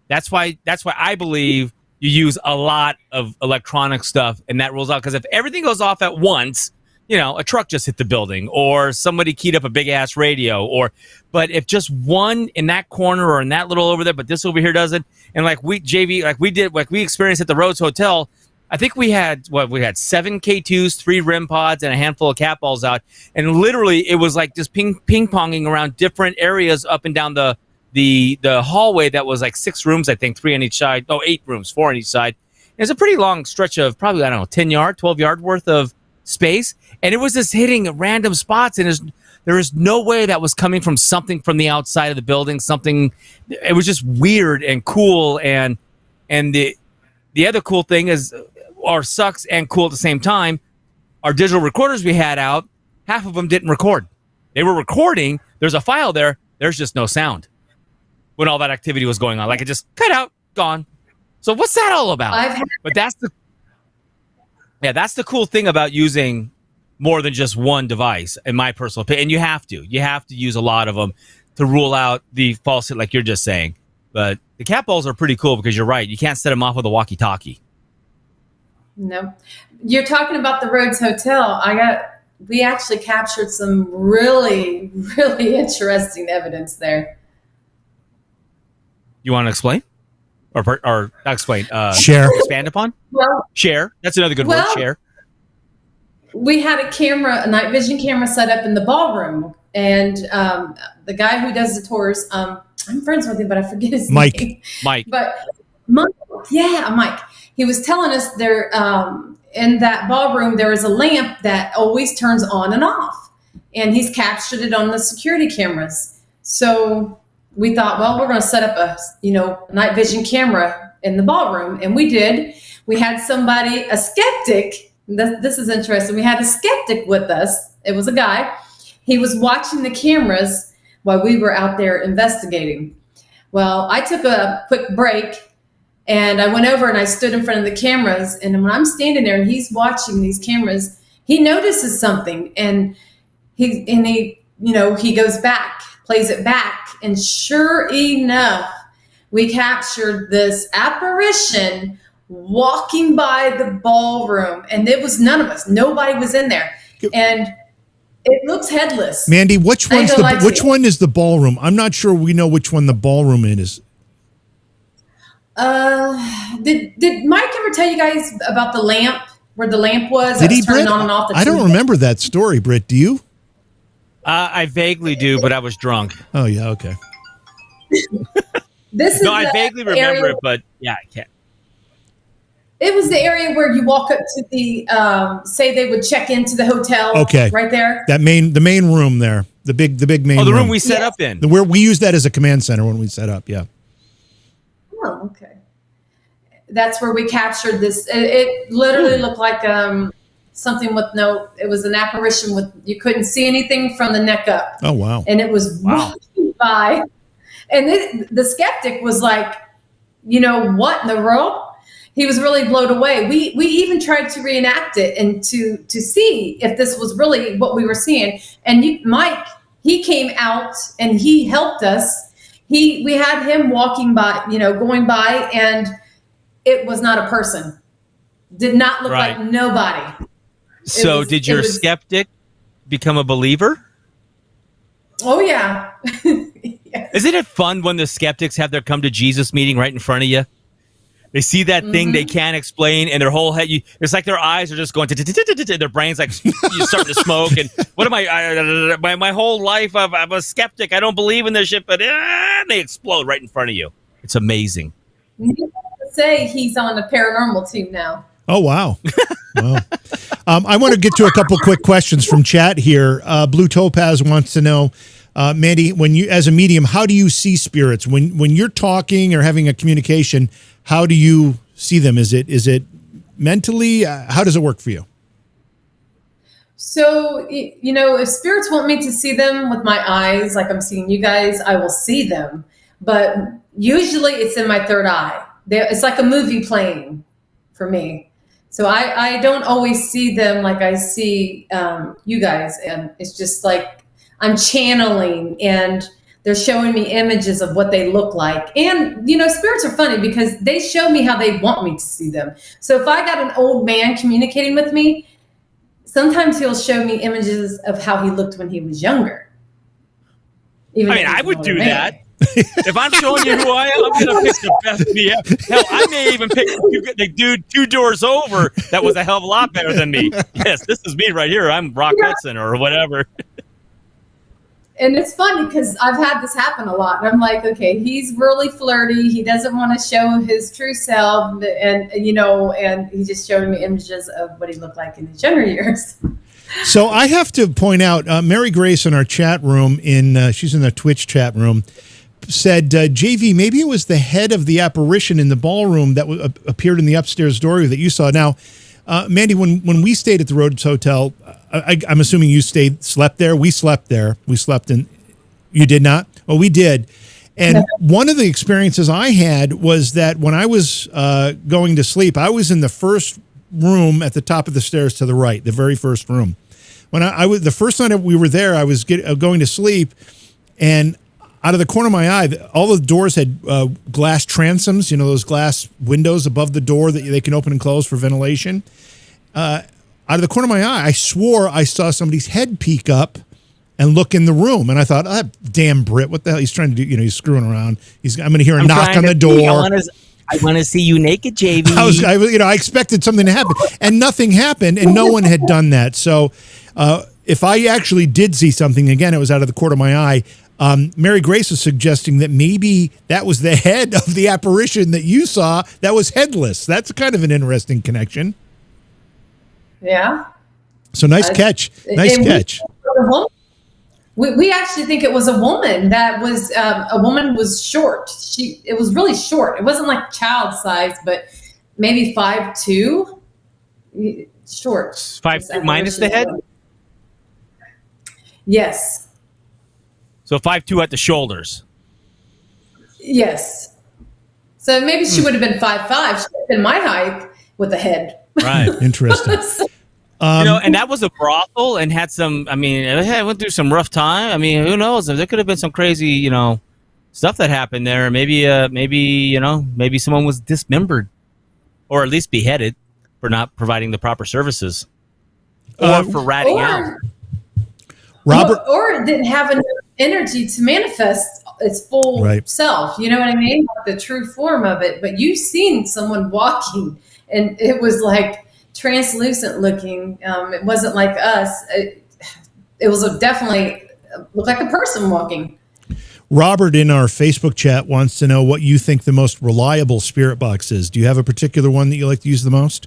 That's why I believe you use a lot of electronic stuff and that rules out, because if everything goes off at once, a truck just hit the building or somebody keyed up a big ass radio but if just one in that corner or in that little over there, but this over here doesn't. And like we experienced at the Rhodes Hotel, I think we had 7 K2s, 3 REM pods, and a handful of cat balls out. And literally it was like just ping-ponging around different areas up and down the hallway that was like 6 rooms, I think, 3 on each side. 8 rooms, 4 on each side. It's a pretty long stretch of probably, 10 yard, 12 yard worth of space. And it was just hitting random spots. And there was no way that was coming from something from the outside of the building. It was just weird and cool. And the other cool thing is, or sucks and cool at the same time, our digital recorders we had out, half of them didn't record. They were recording. There's a file there. There's just no sound when all that activity was going on. Like it just cut out, gone. So what's that all about? But that's the cool thing about using more than just one device, in my personal opinion. And you have to use a lot of them to rule out the falsehood, like you're just saying. But the cat balls are pretty cool because you're right. You can't set them off with a walkie-talkie. No. You're talking about the Rhodes Hotel. We actually captured some really, really interesting evidence there. You want to explain? Or not explain? Share. Expand upon? Well, share. That's another good word, share. We had a night vision camera set up in the ballroom. And the guy who does the tours, I'm friends with him, but I forget his name. Mike. But Mike. He was telling us there in that ballroom, there is a lamp that always turns on and off. And he's captured it on the security cameras. So we thought, well, we're going to set up a night vision camera in the ballroom. And we did. We had a skeptic. This is interesting. We had a skeptic with us. It was a guy. He was watching the cameras while we were out there investigating. Well, I took a quick break and I went over and I stood in front of the cameras. And when I'm standing there and he's watching these cameras, he notices something and he goes back, plays it back. And sure enough, we captured this apparition walking by the ballroom, and it was none of us. Nobody was in there. And It looks headless. Mandy, which one is the ballroom? I'm not sure we know which one the ballroom is. Did Mike ever tell you guys about the lamp, where the lamp was? Did he, turning Britt? on and off the I don't remember that story, Britt. Do you? I vaguely do, but I was drunk. Oh yeah, okay. I vaguely remember it, but yeah, I can't. It was the area where you walk up to the say they would check into the hotel. Okay, right there. The main room there, the big main. Oh, the room room we set up in. Where we use that as a command center when we set up. Yeah. Oh, okay. That's where we captured this. It literally looked like something with it was an apparition with, you couldn't see anything from the neck up. Oh, wow. And it was walking by. And the skeptic was like, what in the world? He was really blown away. We even tried to reenact it and to see if this was really what we were seeing. And Mike, he came out and he helped us. We had him walking by, going by, and it was not a person. Did not look like nobody. So did your skeptic become a believer? Oh, yeah. Yes. Isn't it fun when the skeptics have their come to Jesus meeting right in front of you? They see that thing they can't explain, and their whole head, it's like their eyes are just going, their brain's like, you're starting to smoke. And what am I, my whole life, I'm a skeptic. I don't believe in this shit, but they explode right in front of you. It's amazing. You say he's on the paranormal team now. Oh, wow. Wow. I want to get to a couple quick questions from chat here. Blue Topaz wants to know, Mandy, when you, as a medium, how do you see spirits? When you're talking or having a communication, how do you see them? Is it mentally? How does it work for you? So, if spirits want me to see them with my eyes, like I'm seeing you guys, I will see them. But usually it's in my third eye. It's like a movie playing for me. So I don't always see them like I see you guys. And it's just like I'm channeling, and they're showing me images of what they look like. And, spirits are funny because they show me how they want me to see them. So if I got an old man communicating with me, sometimes he'll show me images of how he looked when he was younger. I would do that. If I'm showing you who I am, I'm going to pick the best me. Hell, I may even pick the dude 2 doors over that was a hell of a lot better than me. Yes, this is me right here. I'm Brock Hudson or whatever. And it's funny because I've had this happen a lot. And I'm like, okay, he's really flirty. He doesn't want to show his true self. And he's just showing me images of what he looked like in his younger years. So I have to point out, Mary Grace in our chat room, she's in the Twitch chat room, said, JV, maybe it was the head of the apparition in the ballroom that appeared in the upstairs doorway that you saw. Now, Mandy, when we stayed at the Rhodes Hotel, I'm assuming you slept there. We slept there. We slept in. You did not? Oh, we did. And one of the experiences I had was that when I was going to sleep, I was in the first room at the top of the stairs to the right, the very first room. When I was the first night we were there, I was going to sleep, and out of the corner of my eye, all the doors had glass transoms, those glass windows above the door that they can open and close for ventilation. Out of the corner of my eye, I swore I saw somebody's head peek up and look in the room. And I thought, damn Britt, what the hell? He's trying to do, he's screwing around. I'm going to hear a knock on the door. I want to see you naked, JV. I expected something to happen, and nothing happened, and no one had done that. So if I actually did see something, again, it was out of the corner of my eye. Mary Grace is suggesting that maybe that was the head of the apparition that you saw that was headless. That's kind of an interesting connection. Yeah. So nice catch. Nice catch. We actually think it was a woman that was, a woman was short. It was really short. It wasn't like child size, but maybe 5'2". Short. 5'2" minus the head? Yes. So 5'2" at the shoulders. Yes. So maybe she would have been 5'5". She would have been my height with the head. Right. Interesting. And that was a brothel and had some, I went through some rough time. Who knows? There could have been some crazy, stuff that happened there. Maybe someone was dismembered or at least beheaded for not providing the proper services or for ratting out. Robert, or it didn't have enough energy to manifest its full self. You know what I mean? Like the true form of it. But you've seen someone walking, and it was like translucent looking. It wasn't like us. It was definitely looked like a person walking. Robert in our Facebook chat wants to know what you think the most reliable spirit box is. Do you have a particular one that you like to use the most?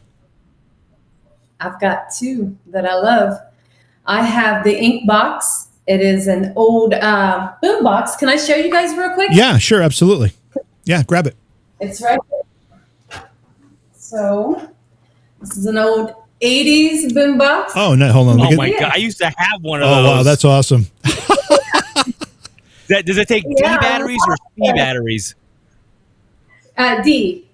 I've got two that I love. I have the ink box. It is an old boom box. Can I show you guys real quick? Yeah, sure. Absolutely. Yeah, grab it. It's right there. So this is an old 80s boom box. Oh, no, hold on. Oh, my God. I used to have one of those. Oh, wow. That's awesome. Does it take D batteries or C batteries? D.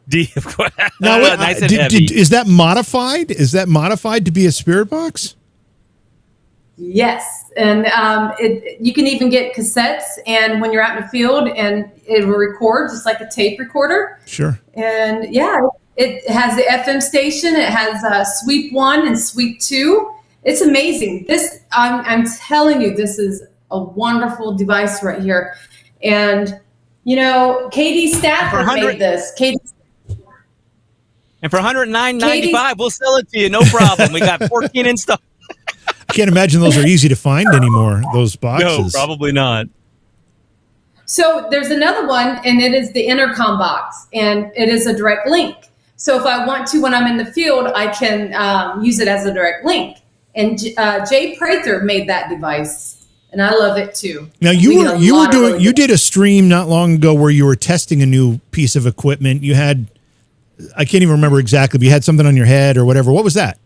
D, of course. Now, nice and heavy. is that modified? Is that modified to be a spirit box? Yes. And you can even get cassettes, and when you're out in the field, and it will record just like a tape recorder. Sure. And yeah, it has the FM station. It has sweep 1 and sweep 2. It's amazing. I'm telling you, this is a wonderful device right here. And, you know, Katie Stafford made this. And for $109.95, we'll sell it to you. No problem. We got 14 in stock. I can't imagine those are easy to find anymore, those boxes. No, probably not. So there's another one, and it is the intercom box, and it is a direct link. So if I want to, when I'm in the field, I can use it as a direct link. And Jay Prather made that device, and I love it too. Now you did a stream not long ago where you were testing a new piece of equipment. You had, I can't even remember exactly, but you had something on your head or whatever. What was that?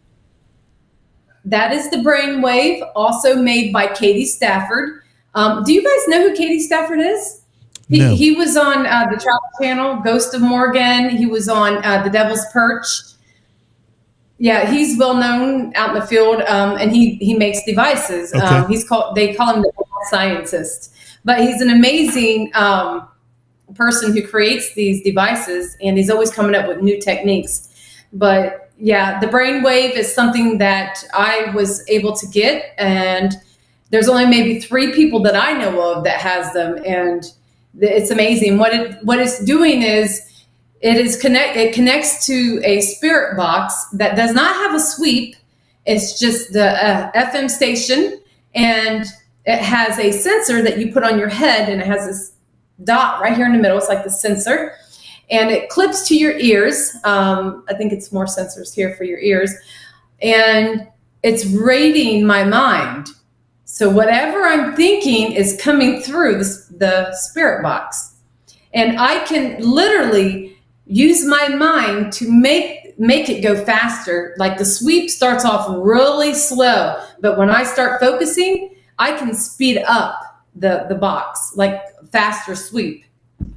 That is the brainwave, also made by Katie Stafford. Do you guys know who Katie Stafford is? No. He was on the Travel Channel, Ghost of Morgan. He was on The Devil's Perch. Yeah, he's well known out in the field, and he makes devices. Okay. They call him the scientist, but he's an amazing person who creates these devices, and he's always coming up with new techniques. But yeah, the brainwave is something that I was able to get, and there's only maybe 3 people that I know of that has them, and it's amazing. What it's doing is it connects to a spirit box that does not have a sweep. It's just the FM station, and it has a sensor that you put on your head, and it has this dot right here in the middle. It's like the sensor. And it clips to your ears. I think it's more sensors here for your ears. And it's rating my mind. So whatever I'm thinking is coming through the spirit box. And I can literally use my mind to make it go faster. Like the sweep starts off really slow. But when I start focusing, I can speed up the box, like faster sweep.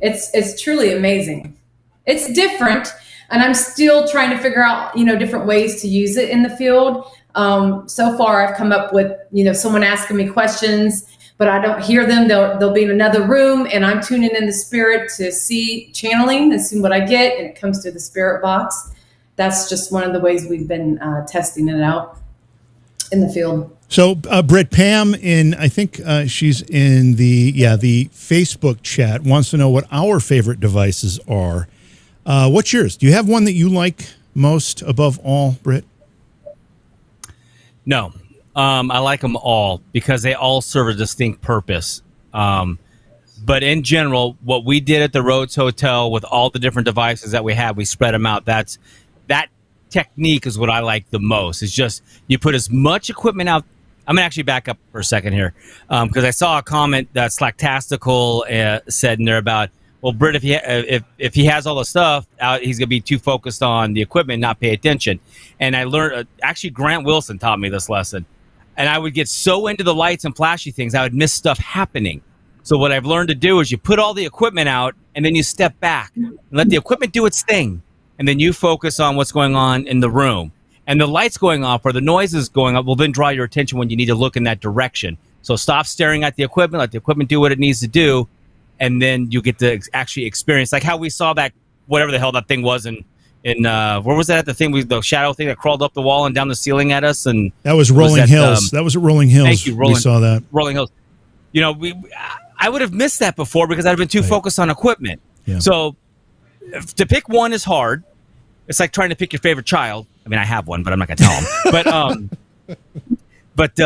It's truly amazing. It's different, and I'm still trying to figure out, different ways to use it in the field. So far, I've come up with, someone asking me questions, but I don't hear them. They'll be in another room, and I'm tuning in the spirit to see channeling and see what I get, and it comes through the spirit box. That's just one of the ways we've been testing it out in the field. So, Britt, Pam, I think she's in the Facebook chat, wants to know what our favorite devices are. What's yours? Do you have one that you like most above all, Britt? No. I like them all because they all serve a distinct purpose. But in general, what we did at the Rhodes Hotel with all the different devices that we had, we spread them out. That technique is what I like the most. It's just you put as much equipment out. I'm going to actually back up for a second here because I saw a comment that Slacktastical said in there about, well, Britt, if he has all the stuff out, he's going to be too focused on the equipment, not pay attention. And I learned, actually, Grant Wilson taught me this lesson. And I would get so into the lights and flashy things, I would miss stuff happening. So what I've learned to do is you put all the equipment out, and then you step back and let the equipment do its thing. And then you focus on what's going on in the room. And the lights going off or the noises going up will then draw your attention when you need to look in that direction. So stop staring at the equipment, let the equipment do what it needs to do. And then you get to actually experience, like how we saw that, whatever the hell that thing was in where was that? The shadow thing that crawled up the wall and down the ceiling at us, and that was Rolling Hills. That was at Rolling Hills. Thank you, we saw that. Rolling Hills. You know, I would have missed that before because I'd have been too focused on equipment. Yeah. So to pick one is hard. It's like trying to pick your favorite child. I mean, I have one, but I'm not going to tell him. But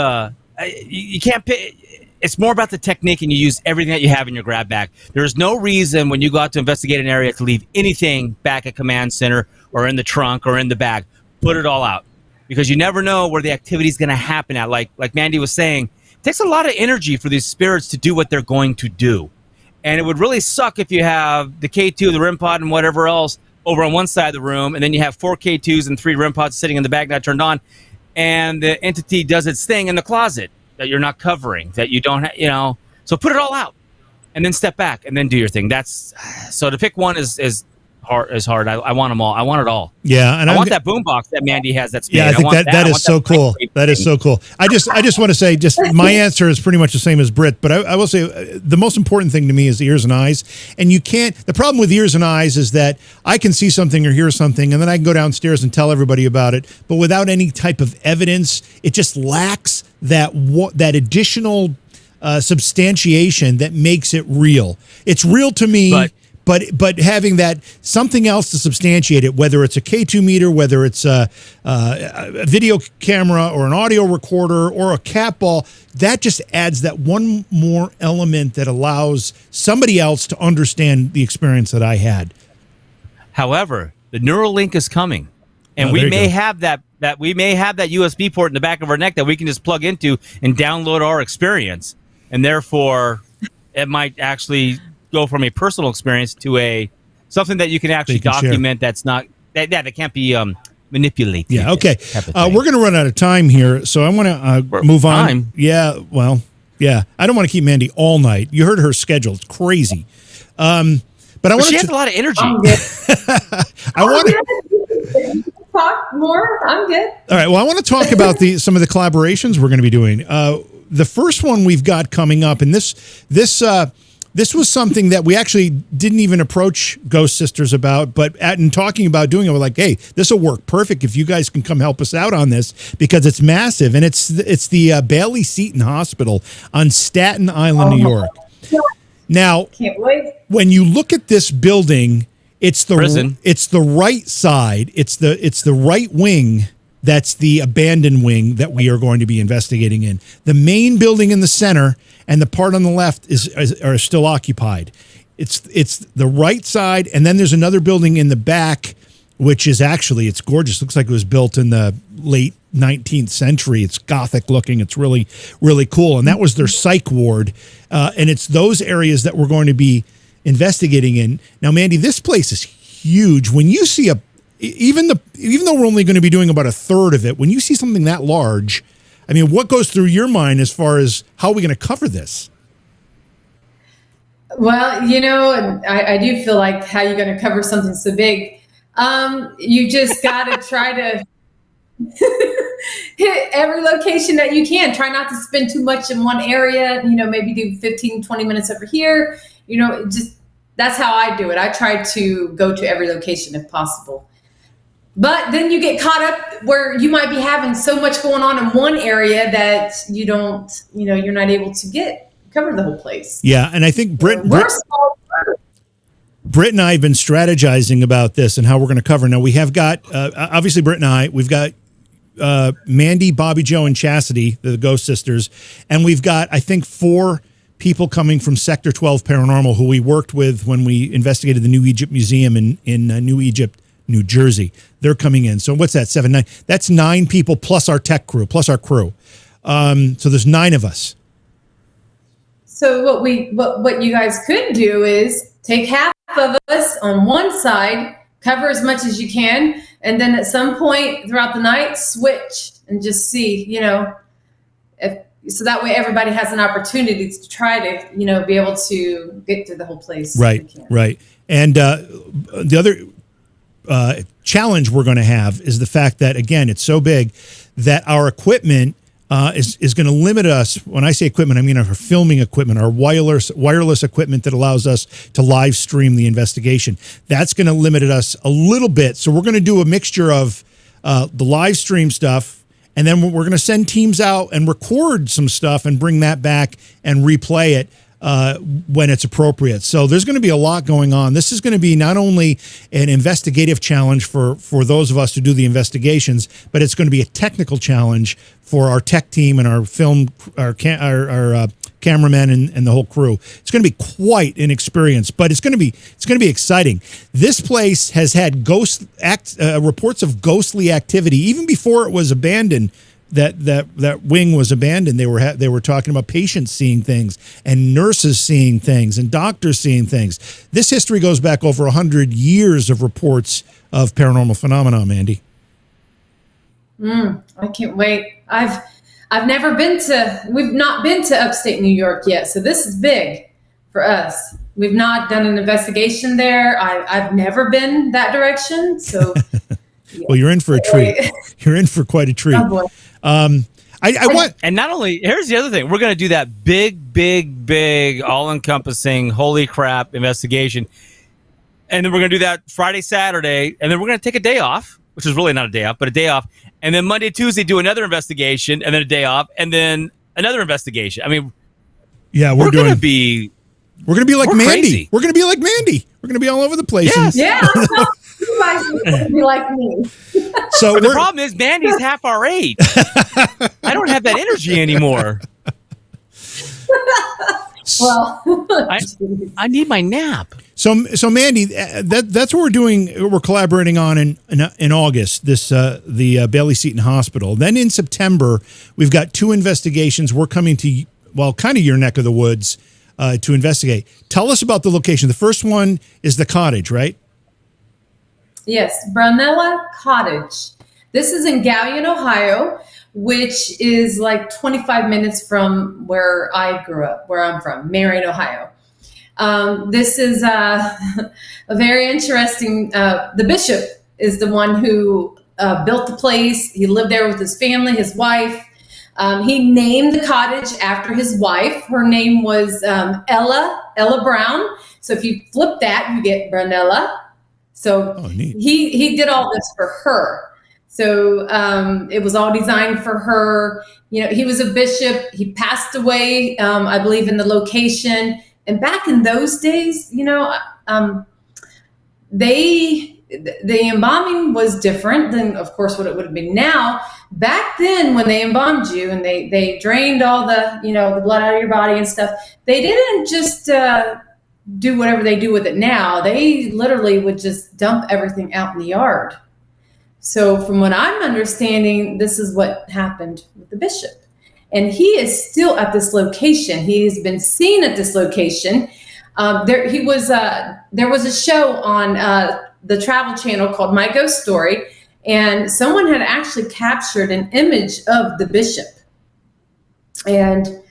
you can't pick. It's more about the technique, and you use everything that you have in your grab bag. There is no reason when you go out to investigate an area to leave anything back at command center or in the trunk or in the bag. Put it all out, because you never know where the activity is going to happen at. Like Mandy was saying, it takes a lot of energy for these spirits to do what they're going to do. And it would really suck if you have the K2, the REM pod, and whatever else over on one side of the room, and then you have 4 K2s and 3 REM pods sitting in the bag not turned on, and the entity does its thing in the closet that you're not covering, that you don't have, so put it all out and then step back and then do your thing. So to pick one is hard. I want them all. I want it all. Yeah. And I want that boombox that Mandy has. That's yeah. I think that is so cool. That is so cool. I just want to say, my answer is pretty much the same as Britt, but I will say the most important thing to me is ears and eyes. And the problem with ears and eyes is that I can see something or hear something, and then I can go downstairs and tell everybody about it. But without any type of evidence, it just lacks that additional substantiation that makes it real. It's real to me. But having that something else to substantiate it, whether it's a K2 meter, whether it's a video camera or an audio recorder or a cat ball, that just adds that one more element that allows somebody else to understand the experience that I had. However, the Neuralink is coming, and we may have that USB port in the back of our neck that we can just plug into and download our experience, and therefore it might actually go from a personal experience to something that you can actually document share. That's not that can't be manipulated. Yeah, okay. We're going to run out of time here, so I want to move on. Yeah, well, yeah. I don't want to keep Mandy all night. You heard her schedule. It's crazy. But she has a lot of energy. I want to talk more. I'm good. All right. Well, I want to talk about some of the collaborations we're going to be doing. The first one we've got coming up, and this was something that we actually didn't even approach Ghost Sisters about, but in talking about doing it, we're like, hey, this will work perfect if you guys can come help us out on this, because it's massive. And it's the Bailey Seton Hospital on Staten Island, New York. Now, can't wait. When you look at this building, it's the prison. It's the right side. It's the right wing. That's the abandoned wing that we are going to be investigating in. The main building in the center and the part on the left are still occupied. It's the right side, and then there's another building in the back, which is it's gorgeous. Looks like it was built in the late 19th century. It's Gothic looking. It's really, really cool. And that was their psych ward. And it's those areas that we're going to be investigating in. Now, Mandy, this place is huge. When you see even though we're only going to be doing about a third of it, when you see something that large, I mean, what goes through your mind as far as how are we going to cover this? Well, I do feel like how you're going to cover something so big. You just got to try to hit every location that you can. Try not to spend too much in one area, maybe do 15, 20 minutes over here. That's how I do it. I try to go to every location if possible. But then you get caught up where you might be having so much going on in one area that you don't, you're not able to cover the whole place. Yeah. And I think Britt and I have been strategizing about this and how we're going to cover. Now we have got, obviously Britt and I, we've got Mandy, Bobby Joe, and Chastity, the Ghost Sisters. And we've got, I think, 4 people coming from Sector 12 Paranormal who we worked with when we investigated the New Egypt Museum in New Egypt, New Jersey. They're coming in. So what's that? 7, 9. That's 9 people plus our tech crew, plus our crew. So there's 9 of us. So what you guys could do is take half of us on one side, cover as much as you can, and then at some point throughout the night, switch and just see, so that way everybody has an opportunity to try to, be able to get through the whole place. Right. And the other challenge we're going to have is the fact that, again, it's so big that our equipment is going to limit us. When I say equipment, I mean our filming equipment, our wireless equipment that allows us to live stream the investigation. That's going to limit us a little bit. So we're going to do a mixture of the live stream stuff, and then we're going to send teams out and record some stuff and bring that back and replay it when it's appropriate. So there's going to be a lot going on. This is going to be not only an investigative challenge for those of us who do the investigations, but it's going to be a technical challenge for our tech team and our cameramen and the whole crew. It's going to be quite an experience, but it's going to be exciting. This place has had reports of ghostly activity even before it was abandoned. That wing was abandoned. They were talking about patients seeing things and nurses seeing things and doctors seeing things. This history goes back over 100 years of reports of paranormal phenomena, Mandy. I can't wait. I've never been we've not been to upstate New York yet, so this is big for us. We've not done an investigation there. I've never been that direction, so. Well, you're in for a treat. You're in for quite a treat. Oh boy. I want, and not only, here's the other thing. We're going to do that big, all-encompassing, holy crap investigation. And then we're going to do that Friday, Saturday, and then we're going to take a day off, which is really not a day off, but a day off. And then Monday, Tuesday, do another investigation, and then a day off, and then another investigation. I mean, yeah, we're going to be like Mandy. Crazy. We're going to be like Mandy. We're going to be all over the place. Yes. Yeah. You guys are be like me. So the problem is Mandy's half our age. I don't have that energy anymore. Well, I need my nap. So Mandy, that's what we're doing. We're collaborating on in August. The Bailey Seton Hospital. Then in September, we've got 2 investigations. We're coming to kind of your neck of the woods to investigate. Tell us about the location. The first one is the cottage, right? yes, Brunella Cottage. This is in Galion, Ohio, which is like 25 minutes from where I grew up, where I'm from, Marion, Ohio. This is a very interesting. The bishop is the one who built the place. He lived there with his family, his wife. He named the cottage after his wife. Her name was Ella Brown. So if you flip that, you get Brunella. So he did all this for her. So it was all designed for her. You know, he was a bishop. He passed away, I believe, in the location. And back in those days, you know, the embalming was different than, of course, what it would have been now. Back then, when they embalmed you and they drained all the, you know, the blood out of your body and stuff, they didn't just do whatever they do with it now. They literally would just dump everything out in the yard. So from what I'm understanding, this is what happened with the bishop. And he is still at this location. He has been seen at this location. There was a show on the Travel Channel called My Ghost Story, and someone had actually captured an image of the bishop. And it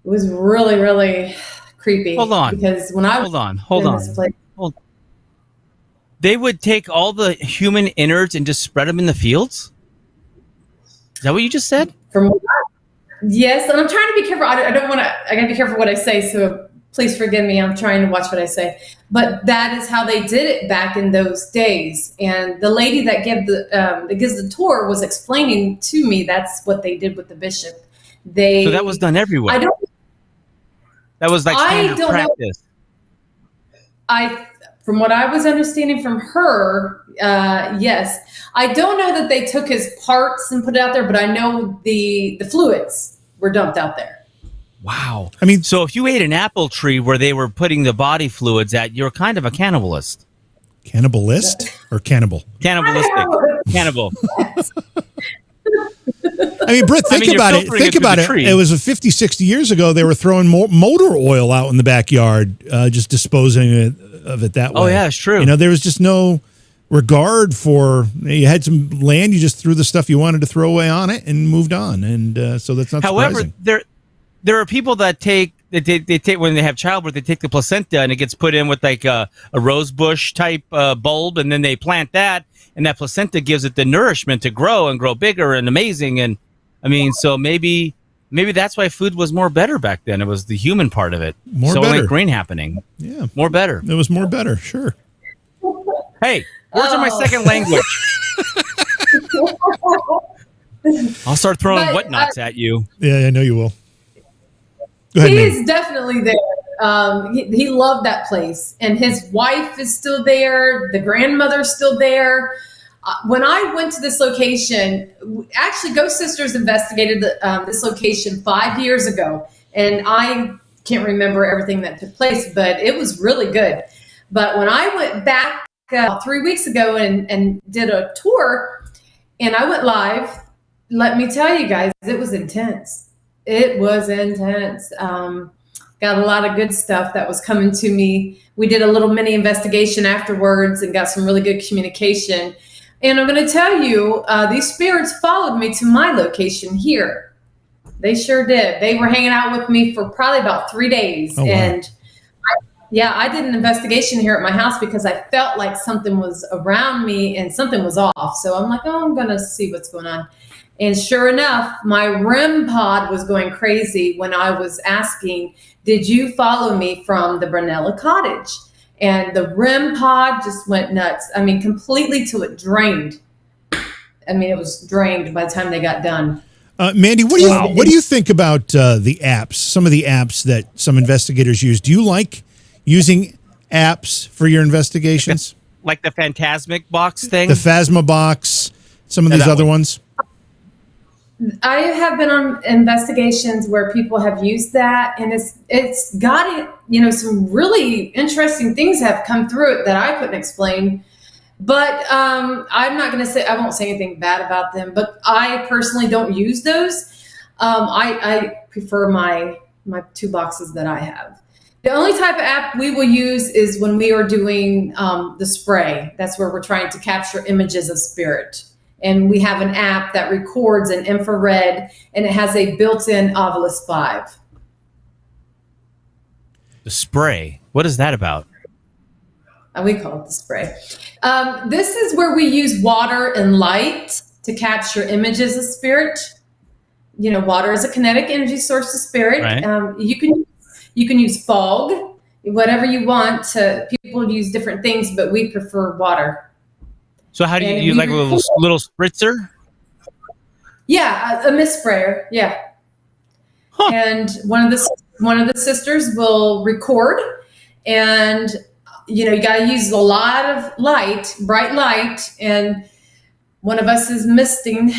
was really, really creepy. Hold on. Because when I was hold on. They would take all the human innards and just spread them in the fields? Is that what you just said? Yes, and I'm trying to be careful. I got to be careful what I say, so please forgive me. I'm trying to watch what I say. But that is how they did it back in those days. And the lady that gives the tour was explaining to me that's what they did with the bishop. So that was done everywhere. That was like standard practice. From what I was understanding from her, yes. I don't know that they took his parts and put it out there, but I know the fluids were dumped out there. Wow. I mean, so if you ate an apple tree where they were putting the body fluids at, you're kind of a cannibalist. Cannibalist or cannibal? Cannibalistic. Cannibal. I mean, Britt, think about it. Think about it. It was 50, 60 years ago. They were throwing motor oil out in the backyard, just disposing of it that way. Oh, yeah, it's true. You know, there was just no regard for, you had some land, you just threw the stuff you wanted to throw away on it and moved on. And so that's not surprising. However, there are people that take when they have childbirth, they take the placenta and it gets put in with like a rose bush type bulb, and then they plant that, and that placenta gives it the nourishment to grow and grow bigger and amazing. And I mean, so maybe that's why food was more better back then. It was the human part of it. More so better. like grain happening. Yeah. More better. It was more better. Sure. Hey, words are my second language. I'll start throwing whatnots at you. Yeah, I know you will. Go ahead, he is definitely there. He loved that place, and his wife is still there. The grandmother's still there. When I went to this location, actually, Ghost Sisters investigated this location 5 years ago, and I can't remember everything that took place, but it was really good. But when I went back 3 weeks ago and did a tour, and I went live, let me tell you guys, it was intense. It was intense. Got a lot of good stuff that was coming to me. We did a little mini investigation afterwards and got some really good communication. And I'm going to tell you, these spirits followed me to my location here. They sure did. They were hanging out with me for probably about 3 days. Oh, wow. And I did an investigation here at my house because I felt like something was around me and something was off. So I'm like, I'm going to see what's going on. And sure enough, my REM pod was going crazy when I was asking, did you follow me from the Brunella cottage? And the REM pod just went nuts. I mean, completely till it drained. I mean, it was drained by the time they got done. Mandy, what do you think about the apps? Some of the apps that some investigators use. Do you like using apps for your investigations? Like the Phantasmic box thing? The Phasma box, some of these other ones? I have been on investigations where people have used that, and it's got it, some really interesting things have come through it that I couldn't explain. But I'm not going to say, I won't say anything bad about them, but I personally don't use those. I prefer my 2 boxes that I have. The only type of app we will use is when we are doing the spray. That's where we're trying to capture images of spirit. And we have an app that records in infrared, and it has a built-in Ovilus 5. The spray. What is that about? We call it the spray. This is where we use water and light to capture images of spirit. Water is a kinetic energy source of spirit. Right. You can use fog, whatever you want. People use different things, but we prefer water. So how do you use like a little spritzer? Yeah, a mist sprayer. Yeah. Huh. And one of the sisters will record, and you got to use a lot of light, bright light, and one of us is misting,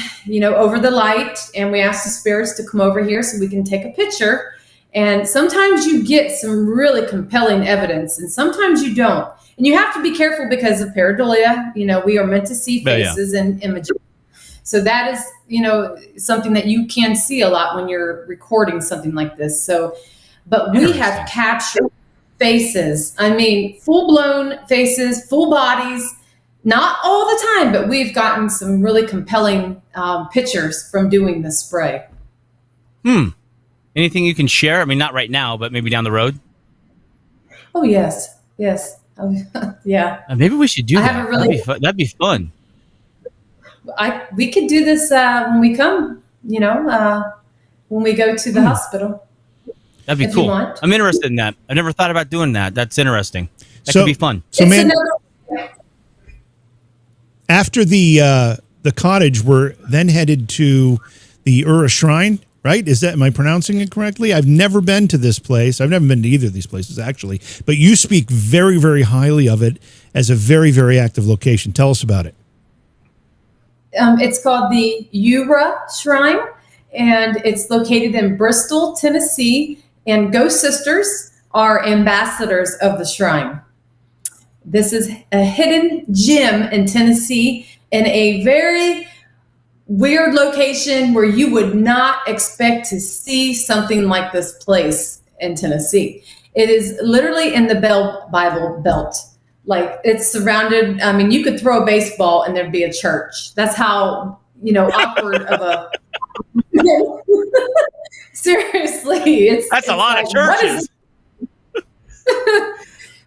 over the light, and we ask the spirits to come over here so we can take a picture. And sometimes you get some really compelling evidence, and sometimes you don't. And you have to be careful because of pareidolia. We are meant to see faces and images. So that is, something that you can see a lot when you're recording something like this. So, but we have captured faces. I mean, full-blown faces, full bodies, not all the time, but we've gotten some really compelling pictures from doing the spray. Anything you can share? I mean, not right now, but maybe down the road. Oh, yes. Oh, yeah. Maybe we should do that. That'd be fun. We could do this when we come, when we go to the hospital. That'd be cool. I'm interested in that. I've never thought about doing that. That's interesting. That could be fun. So, man, after the cottage, we're then headed to the Ura Shrine, right? Am I pronouncing it correctly? I've never been to this place. I've never been to either of these places, actually. But you speak very, very highly of it as a very, very active location. Tell us about it. It's called the Ura Shrine, and it's located in Bristol, Tennessee. And Ghost Sisters are ambassadors of the shrine. This is a hidden gem in Tennessee in a very weird location where you would not expect to see something like this place in Tennessee. It is literally in the Bible Belt. Like, it's surrounded. I mean, you could throw a baseball and there'd be a church. That's how, awkward of a. Seriously, that's a lot of churches.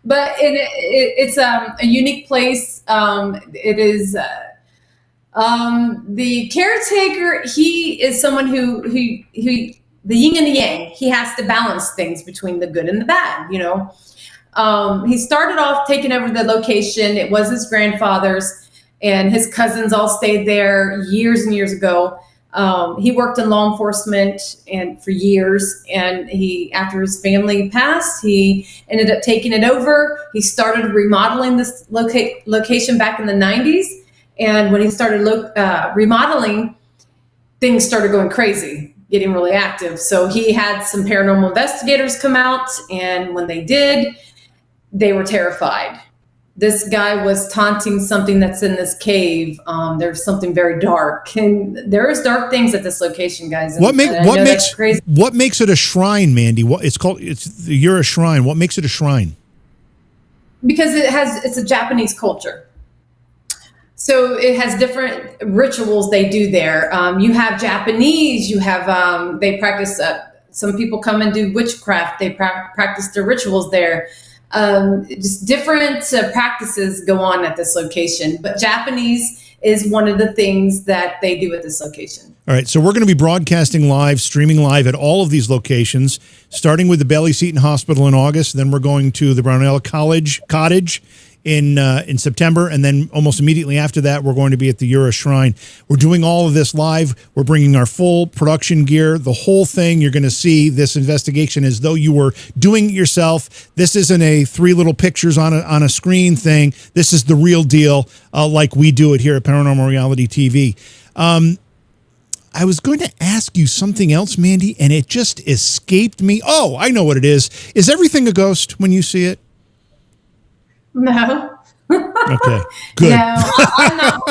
But it's a unique place. It is. The caretaker, he is someone who the yin and the yang. He has to balance things between the good and the bad, you know. He started off taking over the location. It was his grandfather's, and his cousins all stayed there years and years ago. He worked in law enforcement and for years, and after his family passed, he ended up taking it over. He started remodeling this location back in the 90s. And when he started remodeling, things started going crazy, getting really active. So he had some paranormal investigators come out, and when they did, they were terrified. This guy was taunting something that's in this cave. There's something very dark, and there is dark things at this location, guys. And what makes it a shrine, Mandy? You're a shrine. What makes it a shrine? Because it's a Japanese culture. So it has different rituals they do there. You have Japanese, you have, they practice, some people come and do witchcraft. They practice their rituals there. Just different practices go on at this location. But Japanese is one of the things that they do at this location. All right, so we're going to be broadcasting live, streaming live at all of these locations, starting with the Bailey Seton Hospital in August. Then we're going to the Brownell Cottage in September, and then almost immediately after that, we're going to be at the Ura Shrine. We're doing all of this live. We're bringing our full production gear, the whole thing. You're going to see this investigation as though you were doing it yourself. This isn't a 3 little pictures on a screen thing. This is the real deal, like we do it here at Paranormal Reality TV. I was going to ask you something else, Mandy, and it just escaped me. Oh, I know what it is. Is everything a ghost when you see it? No. Okay, good. No, I'm not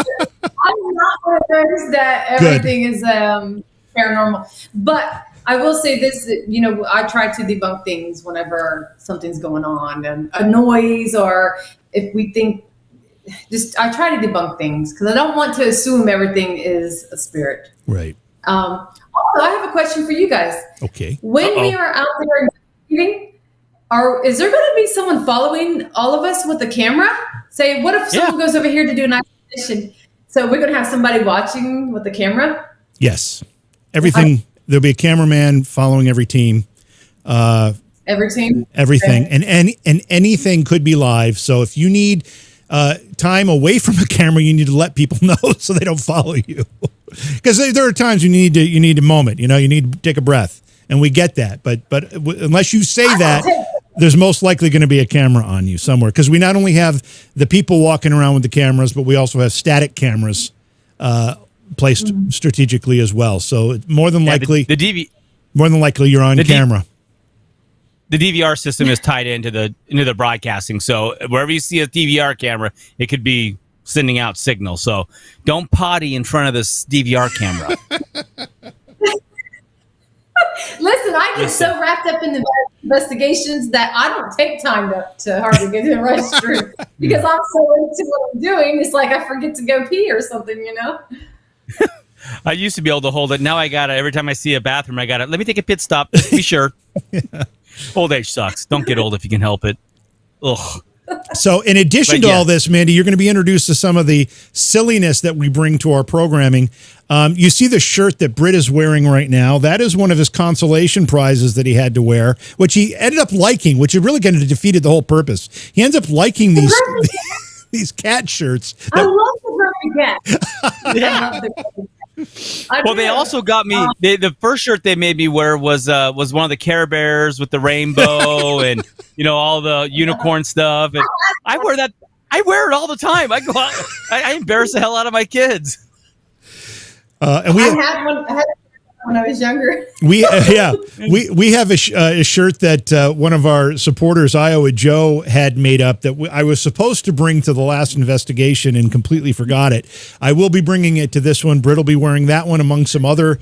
one of those that everything is paranormal. But I will say this, you know, I try to debunk things whenever something's going on, and a noise, or if we think, I try to debunk things because I don't want to assume everything is a spirit. Right. Also, I have a question for you guys. Okay. When we are out there investigating, is there going to be someone following all of us with a camera? Say, what if someone goes over here to do an isolation? So we're going to have somebody watching with the camera? Yes. Everything. There'll be a cameraman following every team. Every team? Everything. Okay. And anything could be live. So if you need time away from a camera, you need to let people know so they don't follow you. Because there are times you need a moment. You know, you need to take a breath. And we get that. But unless you say that, there's most likely going to be a camera on you somewhere, because we not only have the people walking around with the cameras, but we also have static cameras placed strategically as well. So more than likely, more than likely you're on camera. The DVR system is tied into the broadcasting. So wherever you see a DVR camera, it could be sending out signals. So don't potty in front of this DVR camera. Listen, I get so wrapped up in the investigations that I don't take time to hardly get to the restroom because I'm so into what I'm doing. It's like I forget to go pee or something, you know? I used to be able to hold it. Now I got it. Every time I see a bathroom, I got it. Let me take a pit stop. Just be sure. Old age sucks. Don't get old if you can help it. Ugh. So in addition to all this, Mandy, you're going to be introduced to some of the silliness that we bring to our programming. You see the shirt that Britt is wearing right now. That is one of his consolation prizes that he had to wear, which he ended up liking, which it really kind of defeated the whole purpose. He ends up liking these cat shirts. I love the cat. Yeah. Well, they also got me. The first shirt they made me wear was one of the Care Bears with the rainbow and all the unicorn stuff. And I wear that. I wear it all the time. I go out. I embarrass the hell out of my kids. And I had one when I was younger. We have a shirt that one of our supporters, Iowa Joe, had made up that I was supposed to bring to the last investigation and completely forgot it. I will be bringing it to this one. Britt will be wearing that one among some other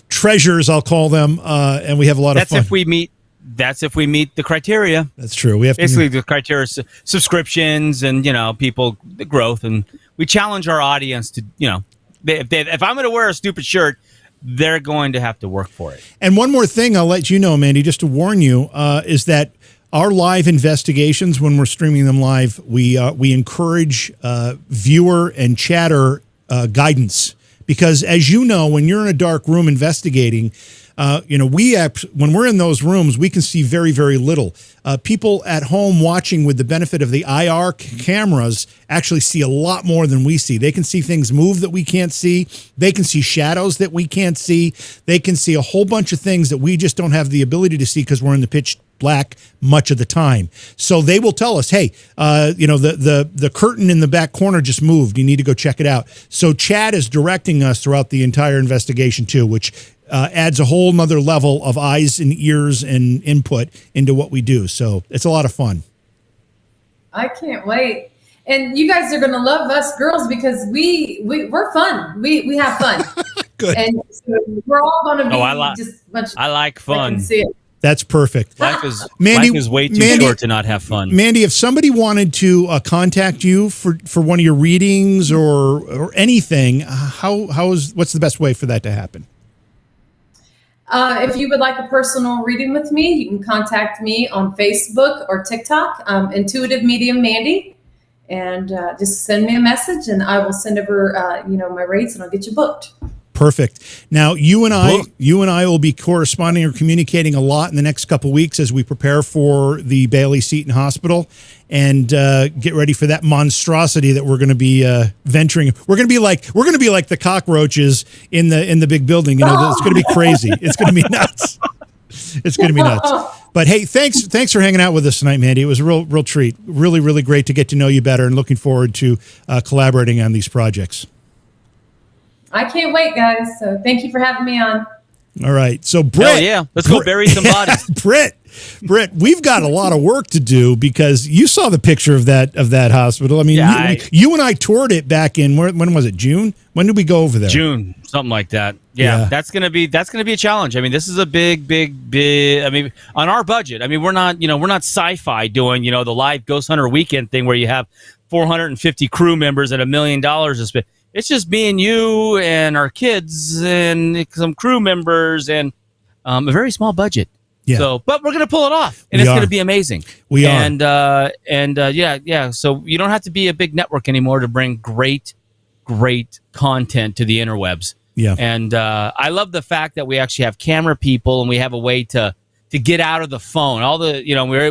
treasures, I'll call them. And we have a lot of fun. That's if we meet the criteria. That's true. We have basically the criteria, subscriptions, and people, the growth, and we challenge our audience to if I'm going to wear a stupid shirt, they're going to have to work for it. And one more thing I'll let you know, Mandy, just to warn you, is that our live investigations, when we're streaming them live, we encourage viewer and chatter guidance. Because as you know, when you're in a dark room investigating, when we're in those rooms, we can see very, very little. People at home watching with the benefit of the IR cameras actually see a lot more than we see. They can see things move that we can't see. They can see shadows that we can't see. They can see a whole bunch of things that we just don't have the ability to see because we're in the pitch black much of the time. So they will tell us, hey, the curtain in the back corner just moved. You need to go check it out. So Chad is directing us throughout the entire investigation too, which adds a whole nother level of eyes and ears and input into what we do. So it's a lot of fun. I can't wait. And you guys are going to love us girls because we're fun. We have fun. Good. And so we're all going to be just much. I like fun. That's perfect. Life is way too short to not have fun. Mandy, if somebody wanted to contact you for one of your readings or anything, what's the best way for that to happen? If you would like a personal reading with me, you can contact me on Facebook or TikTok, Intuitive Medium Mandy, and just send me a message, and I will send over my rates, and I'll get you booked. Perfect. Now, you and I will be corresponding or communicating a lot in the next couple of weeks as we prepare for the Bailey Seton Hospital and get ready for that monstrosity that we're going to be venturing. We're going to be like the cockroaches in the big building. It's going to be crazy. It's going to be nuts. It's going to be nuts. But hey, thanks for hanging out with us tonight, Mandy. It was a real treat. Really, really great to get to know you better, and looking forward to collaborating on these projects. I can't wait, guys. So thank you for having me on. All right. So Britt, let's go bury some bodies. Britt, we've got a lot of work to do because you saw the picture of that hospital. I mean, you and I toured it back in when was it? June? When did we go over there? June, something like that. Yeah. That's gonna be a challenge. I mean, this is a big. I mean, on our budget. I mean, we're not sci-fi doing the live Ghost Hunter weekend thing where you have 450 crew members at $1 million to spend. It's just me and you and our kids and some crew members and a very small budget. Yeah. So, but we're going to pull it off, and it's going to be amazing. We are. Yeah. So you don't have to be a big network anymore to bring great content to the interwebs. Yeah. And I love the fact that we actually have camera people, and we have a way to get out of the phone. All the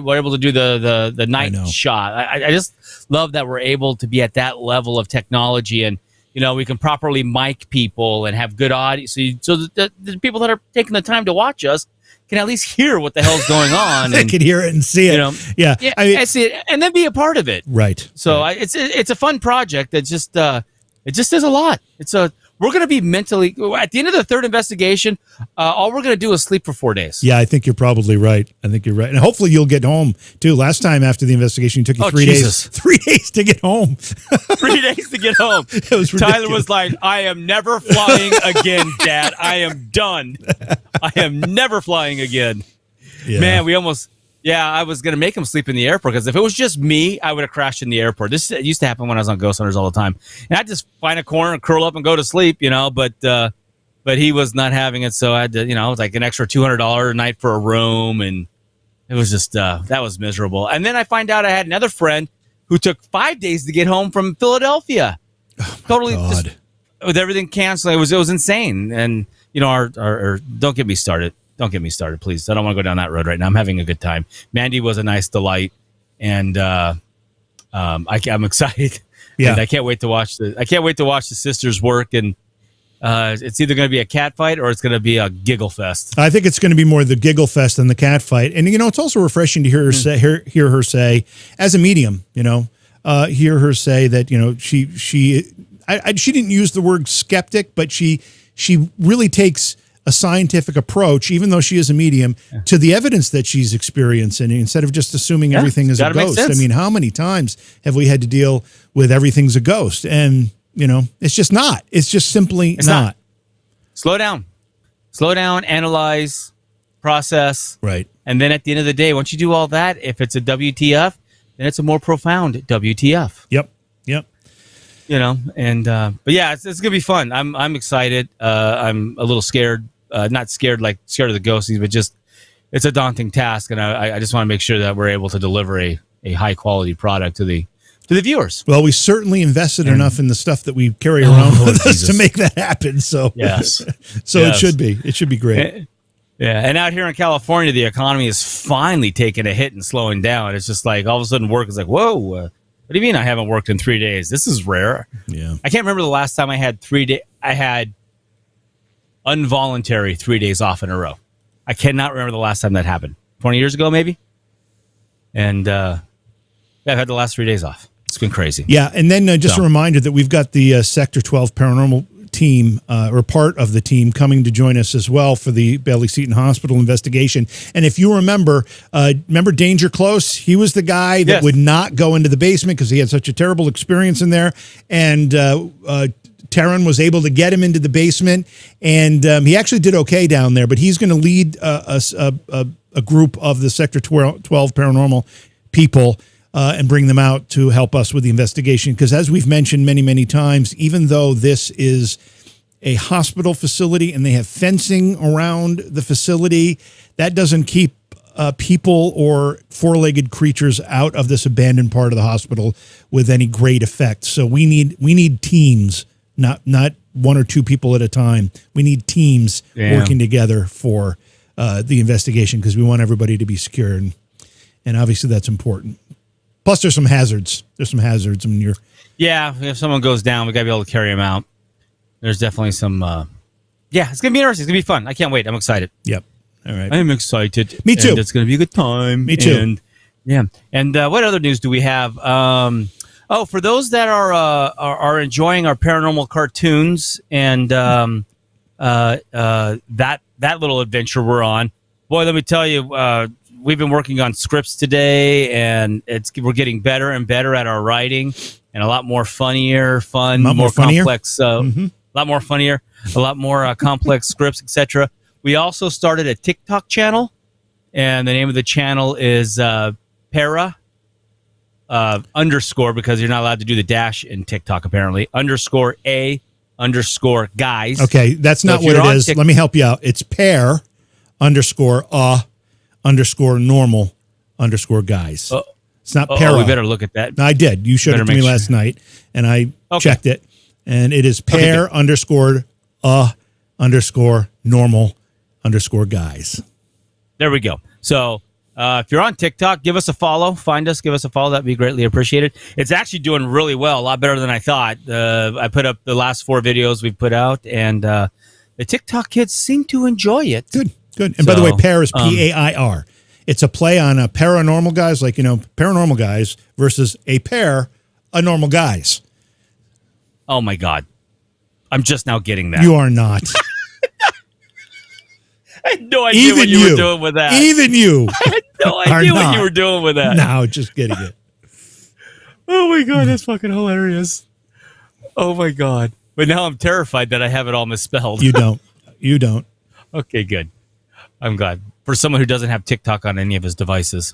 we're able to do the night shot. I just love that we're able to be at that level of technology, and we can properly mic people and have good audio. So the people that are taking the time to watch us can at least hear what the hell's going on. They can hear it and see it. Yeah. I see it, and then be a part of it. Right. So it's a fun project that just it just is a lot. We're going to be mentally at the end of the third investigation. All we're going to do is sleep for 4 days. Yeah, I think you're probably right. And hopefully you'll get home too. Last time after the investigation, it took you 3 days. 3 days to get home. 3 days to get home. It was Tyler was like, "I am never flying again, Dad. I am done. I am never flying again." Yeah. Man, we almost. Yeah, I was going to make him sleep in the airport because if it was just me, I would have crashed in the airport. This used to happen when I was on Ghost Hunters all the time. And I'd just find a corner and curl up and go to sleep, but he was not having it. So I had to, it was like an extra $200 a night for a room. And it was just, that was miserable. And then I find out I had another friend who took 5 days to get home from Philadelphia. Totally just with everything canceled. It was insane. And, our don't get me started. Don't get me started, please. I don't want to go down that road right now. I'm having a good time. Mandy was a nice delight, and I'm excited. Yeah, and I can't wait to watch the sisters work. And it's either going to be a cat fight or it's going to be a giggle fest. I think it's going to be more the giggle fest than the cat fight. And it's also refreshing to hear her hear her say, as a medium, hear her say that she didn't use the word skeptic, but she really takes a scientific approach, even though she is a medium, to the evidence that she's experiencing, instead of just assuming everything is a ghost. I mean, how many times have we had to deal with everything's a ghost? And, it's just not. It's just simply not. Slow down, analyze, process. Right. And then at the end of the day, once you do all that, if it's a WTF, then it's a more profound WTF. Yep. But yeah, it's gonna be fun. I'm excited. I'm a little scared. Not scared like scared of the ghosties, but just it's a daunting task, and I just want to make sure that we're able to deliver a high quality product to the to the viewers. Well, we certainly invested enough in the stuff that we carry around with us to make that happen. So yes, it should be. It should be great. Yeah, and out here in California, the economy is finally taking a hit and slowing down. It's just like all of a sudden work is like, whoa, what do you mean I haven't worked in 3 days? This is rare. Yeah, I can't remember the last time I had 3 days. I had involuntary 3 days off in a row. I cannot remember the last time that happened. 20 years ago, maybe. And I've had the last 3 days off. It's been crazy. Yeah, and then just a reminder that we've got the Sector 12 Paranormal team or part of the team coming to join us as well for the Bailey Seton Hospital investigation. And if you remember Danger Close? He was the guy that would not go into the basement because he had such a terrible experience in there. And Taryn was able to get him into the basement, and he actually did okay down there. But he's going to lead a group of the Sector 12 Paranormal people and bring them out to help us with the investigation. Because as we've mentioned many, many times, even though this is a hospital facility and they have fencing around the facility, that doesn't keep people or four-legged creatures out of this abandoned part of the hospital with any great effect. So we need teams, not one or two people at a time. We need teams working together for the investigation because we want everybody to be secure, and obviously that's important. Plus, there's some hazards. I mean, if someone goes down, we got to be able to carry them out. There's definitely some. It's going to be interesting. It's going to be fun. I can't wait. I'm excited. Yep. All right. I'm excited. Me too. And it's going to be a good time. Me too. And what other news do we have? For those that are enjoying our paranormal cartoons and that little adventure we're on, boy, let me tell you, we've been working on scripts today, and we're getting better and better at our writing, and a lot more funnier, more complex, a lot more funnier, a lot more complex scripts, etc. We also started a TikTok channel, and the name of the channel is para underscore, because you're not allowed to do the dash in TikTok apparently, underscore a underscore guys. Okay, that's not what it is. Let me help you out. It's pair underscore underscore normal underscore guys. It's not para. We better look at that. No, I did. You showed it to me last night, and I checked it, and it is pair underscore underscore normal underscore guys. There we go. So if you're on TikTok, give us a follow. Find us, give us a follow. That'd be greatly appreciated. It's actually doing really well, a lot better than I thought. I put up the last 4 videos we've put out, and the TikTok kids seem to enjoy it. Good. And by the way, pair is PAIR. It's a play on a paranormal guys, like, paranormal guys versus a pair of normal guys. Oh, my God. I'm just now getting that. You are not. I had no idea what you were doing with that. Even you. I had no idea what you were doing with that. No, just getting it. Oh, my God. That's fucking hilarious. Oh, my God. But now I'm terrified that I have it all misspelled. You don't. Okay, good. I'm glad. For someone who doesn't have TikTok on any of his devices,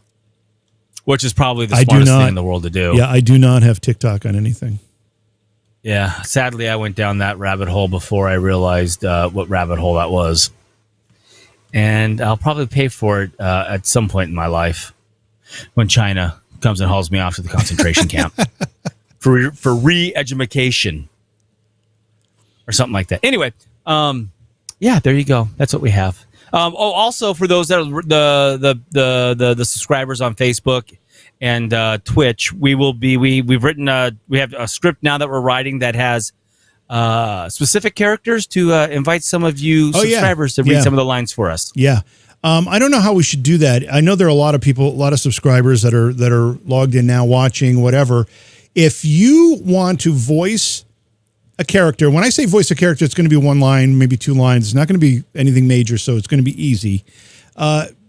which is probably the smartest thing in the world to do. Yeah, I do not have TikTok on anything. Yeah, sadly, I went down that rabbit hole before I realized what rabbit hole that was. And I'll probably pay for it at some point in my life when China comes and hauls me off to the concentration camp for re-education or something like that. Anyway, there you go. That's what we have. Also for those that are the subscribers on Facebook and Twitch, we've written we have a script now that we're writing that has specific characters to invite some of you subscribers to read some of the lines for us. Yeah. I don't know how we should do that. I know there are a lot of people, a lot of subscribers that are logged in now, watching, whatever. If you want to voice a character, when I say voice a character, it's going to be 1 line, maybe 2 lines. It's not going to be anything major, so it's going to be easy.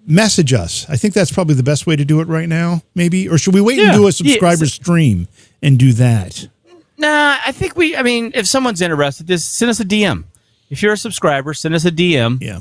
Message us. I think that's probably the best way to do it right now, maybe. Or should we wait and do a subscriber stream and do that? Nah, I think if someone's interested, just send us a DM. If you're a subscriber, send us a DM. Yeah.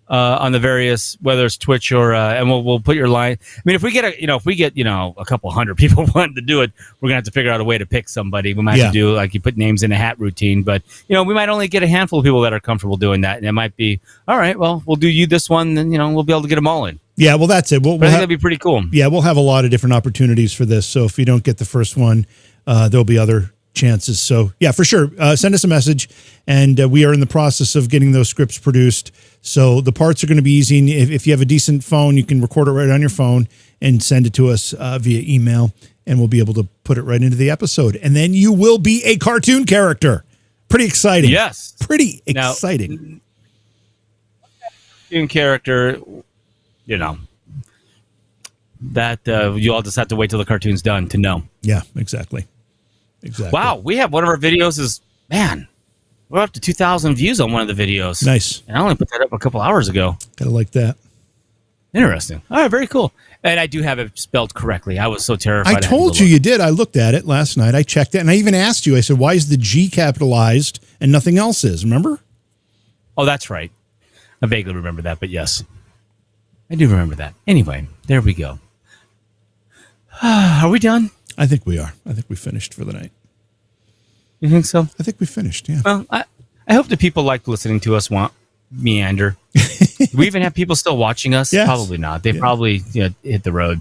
On the various, whether it's Twitch or, and we'll put your line. I mean, if we get a couple hundred people wanting to do it, we're gonna have to figure out a way to pick somebody. We might have to do, like, you put names in a hat routine, but we might only get a handful of people that are comfortable doing that, and it might be all right. Well, we'll do you this one, then we'll be able to get them all in. Yeah, well, that's it. I think that'd be pretty cool. Yeah, we'll have a lot of different opportunities for this. So if you don't get the first one, there'll be other chances. So yeah, for sure. Send us a message, and we are in the process of getting those scripts produced. So the parts are going to be easy. If you have a decent phone, you can record it right on your phone and send it to us via email, and we'll be able to put it right into the episode. And then you will be a cartoon character. Pretty exciting. Yes. Pretty exciting. Now, cartoon character, you know, that you all just have to wait till the cartoon's done to know. Yeah, exactly. Wow, we have one of our videos is, man, we're up to 2,000 views on one of the videos. Nice. And I only put that up a couple hours ago. Gotta like that. Interesting. All right, very cool. And I do have it spelled correctly. I was so terrified. I told you did. I looked at it last night. I checked it, and I even asked you. I said, why is the G capitalized and nothing else is? Remember? Oh, that's right. I vaguely remember that, but yes. I do remember that. Anyway, there we go. Are we done? I think we are. I think we finished for the night. You think so? I think we finished, yeah. Well, I hope the people like listening to us meander. Do we even have people still watching us? Yes. Probably not. They probably hit the road.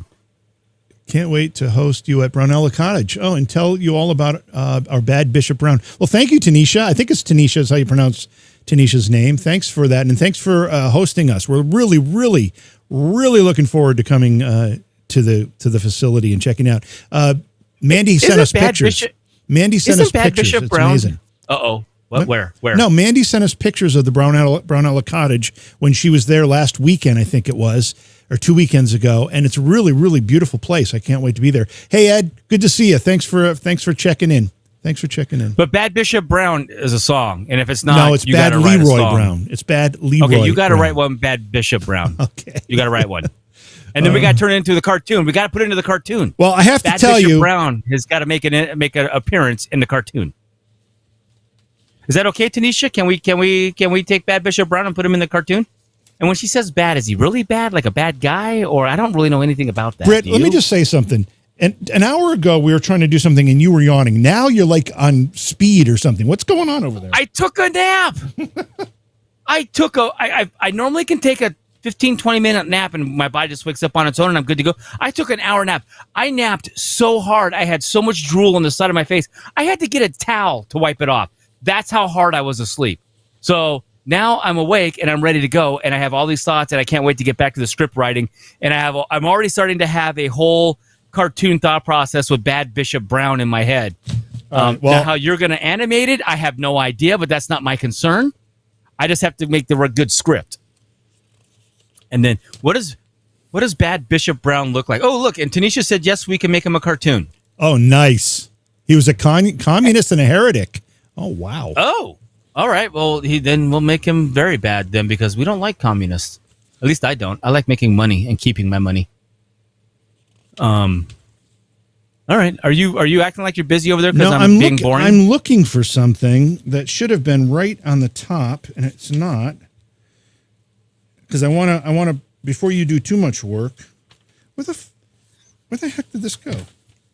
Can't wait to host you at Brownella Cottage. Oh, and tell you all about our bad Bishop Brown. Well, thank you, Tanisha. I think it's Tanisha is how you pronounce Tanisha's name. Thanks for that, and thanks for hosting us. We're really, really, really looking forward to coming to the facility and checking out. Mandy sent us pictures. Mandy sent us pictures. Bishop it's Brown? amazing. Uh-oh. What? Where? No, Mandy sent us pictures of the Brownella Cottage when she was there last weekend, I think it was, or 2 weekends ago, and it's a really, really beautiful place. I can't wait to be there. Hey, Ed, good to see you. Thanks for checking in. Thanks for checking in. But Bad Bishop Brown is a song, and if it's not, no, it's Bad Leroy Brown. It's Bad Leroy. Okay, you got to write one, Bad Bishop Brown. Okay, you got to write one. And then we got to turn it into the cartoon. We got to put it into the cartoon. Well, I have to tell Bishop you, Brown has got to make an appearance in the cartoon. Is that okay, Tanisha? Can we take Bad Bishop Brown and put him in the cartoon? And when she says bad, is he really bad, like a bad guy, or I don't really know anything about that. Britt, let me just say something. An hour ago, we were trying to do something, and you were yawning. Now you're like on speed or something. What's going on over there? I took a nap. I normally can take a 15, 20-minute nap, and my body just wakes up on its own, and I'm good to go. I took an hour nap. I napped so hard. I had so much drool on the side of my face. I had to get a towel to wipe it off. That's how hard I was asleep. So now I'm awake, and I'm ready to go, and I have all these thoughts, and I can't wait to get back to the script writing. And I'm already starting to have a whole cartoon thought process with Bad Bishop Brown in my head. Now how you're going to animate it, I have no idea, but that's not my concern. I just have to make the good script. And then what does Bad Bishop Brown look like? Oh, look, and Tanisha said, yes, we can make him a cartoon. Oh, nice. He was a communist and a heretic. Oh, wow. Oh, all right. Well, then we'll make him very bad then, because we don't like communists. At least I don't. I like making money and keeping my money. All right. Are you acting like you're busy over there because I'm being boring? I'm looking for something that should have been right on the top, and it's not. Because I want to, before you do too much work, where the heck did this go?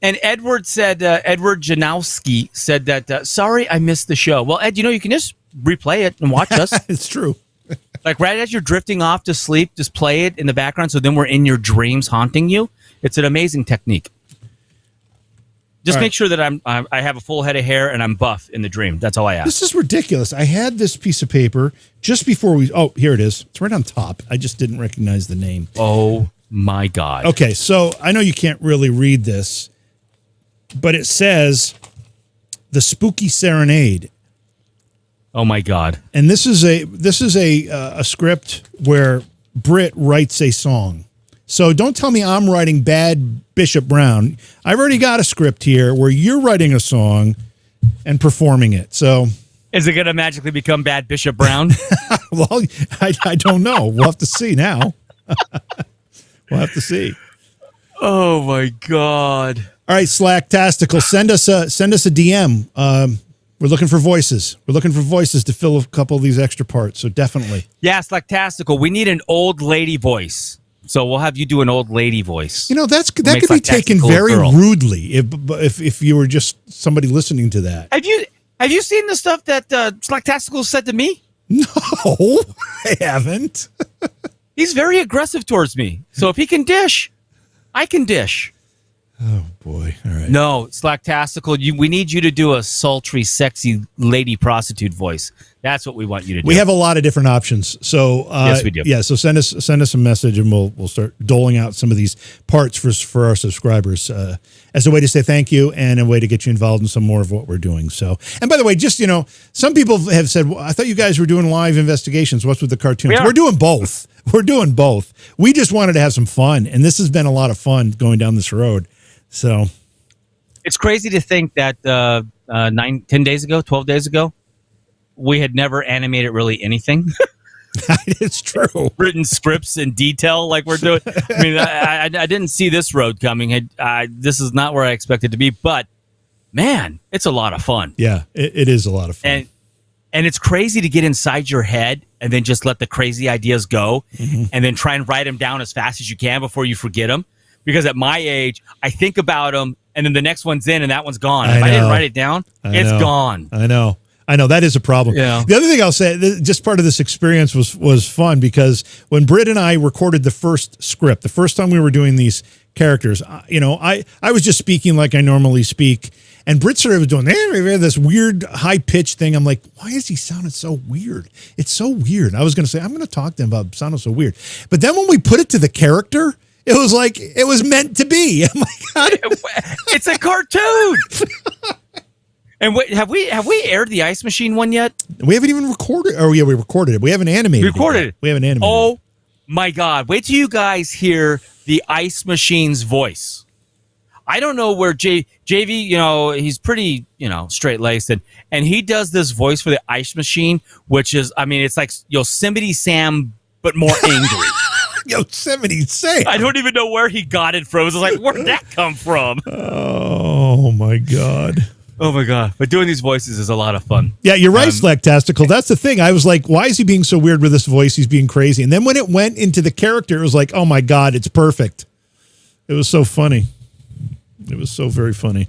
And Edward Janowski said that, sorry, I missed the show. Well, Ed, you can just replay it and watch us. It's true. Like right as you're drifting off to sleep, just play it in the background. So then we're in your dreams haunting you. It's an amazing technique. Just make sure that I have a full head of hair and I'm buff in the dream. That's all I ask. This is ridiculous. I had this piece of paper just before oh, here it is. It's right on top. I just didn't recognize the name. Oh my God. Okay. So I know you can't really read this, but it says The Spooky Serenade. Oh my God. And this is a script where Britt writes a song. So don't tell me I'm writing Bad Bishop Brown. I've already got a script here where you're writing a song and performing it. So is it going to magically become Bad Bishop Brown? Well, I don't know. We'll have to see now. We'll have to see. Oh my God. All right, Slacktastical, send us a DM. We're looking for voices. We're looking for voices to fill a couple of these extra parts. So definitely. Yeah, Slacktastical. We need an old lady voice. So we'll have you do an old lady voice. That could be taken very rudely if you were just somebody listening to that. Have you seen the stuff that Slacktastical said to me? No, I haven't. He's very aggressive towards me. So if he can dish, I can dish. Oh, boy. All right. No, Slacktastical, we need you to do a sultry, sexy lady prostitute voice. That's what we want you to do. We have a lot of different options. So yes, we do. Yeah, so send us a message, and we'll start doling out some of these parts for our subscribers as a way to say thank you and a way to get you involved in some more of what we're doing. So, and by the way, just, some people have said, well, I thought you guys were doing live investigations. What's with the cartoons? We're doing both. We're doing both. We just wanted to have some fun, and this has been a lot of fun going down this road. So it's crazy to think that 10 days ago, 12 days ago, we had never animated really anything. It's true. Written scripts in detail like we're doing. I mean, I didn't see this road coming. This is not where I expected to be, but man, it's a lot of fun. Yeah, it is a lot of fun. And it's crazy to get inside your head and then just let the crazy ideas go and then try and write them down as fast as you can before you forget them. Because at my age, I think about them and then the next one's in and that one's gone. If I didn't write it down, it's gone. I know. That is a problem. Yeah. The other thing I'll say, just part of this experience was fun because when Britt and I recorded the first script, the first time we were doing these characters, I was just speaking like I normally speak. And Britt started was doing this weird high-pitched thing. I'm like, why is he sounding so weird? It's so weird. I was going to say, I'm going to talk to him about sounding so weird. But then when we put it to the character, it was like it was meant to be. I'm like, it's a cartoon. And wait, have we aired the Ice Machine one yet? We haven't even recorded. Oh yeah, we recorded it. We haven't animated. We haven't animated. Oh my God! Wait till you guys hear the Ice Machine's voice. I don't know where JV. He's pretty straight laced, and he does this voice for the Ice Machine, which is, I mean, it's like Yosemite Sam but more angry. Yosemite Sam. I don't even know where he got it from. It was like, where'd that come from? Oh my God. Oh my God. But doing these voices is a lot of fun. Yeah, you're right, Slacktastical. That's the thing. I was like, why is he being so weird with this voice? He's being crazy. And then when it went into the character, it was like, oh my God, it's perfect. It was so funny. It was so very funny.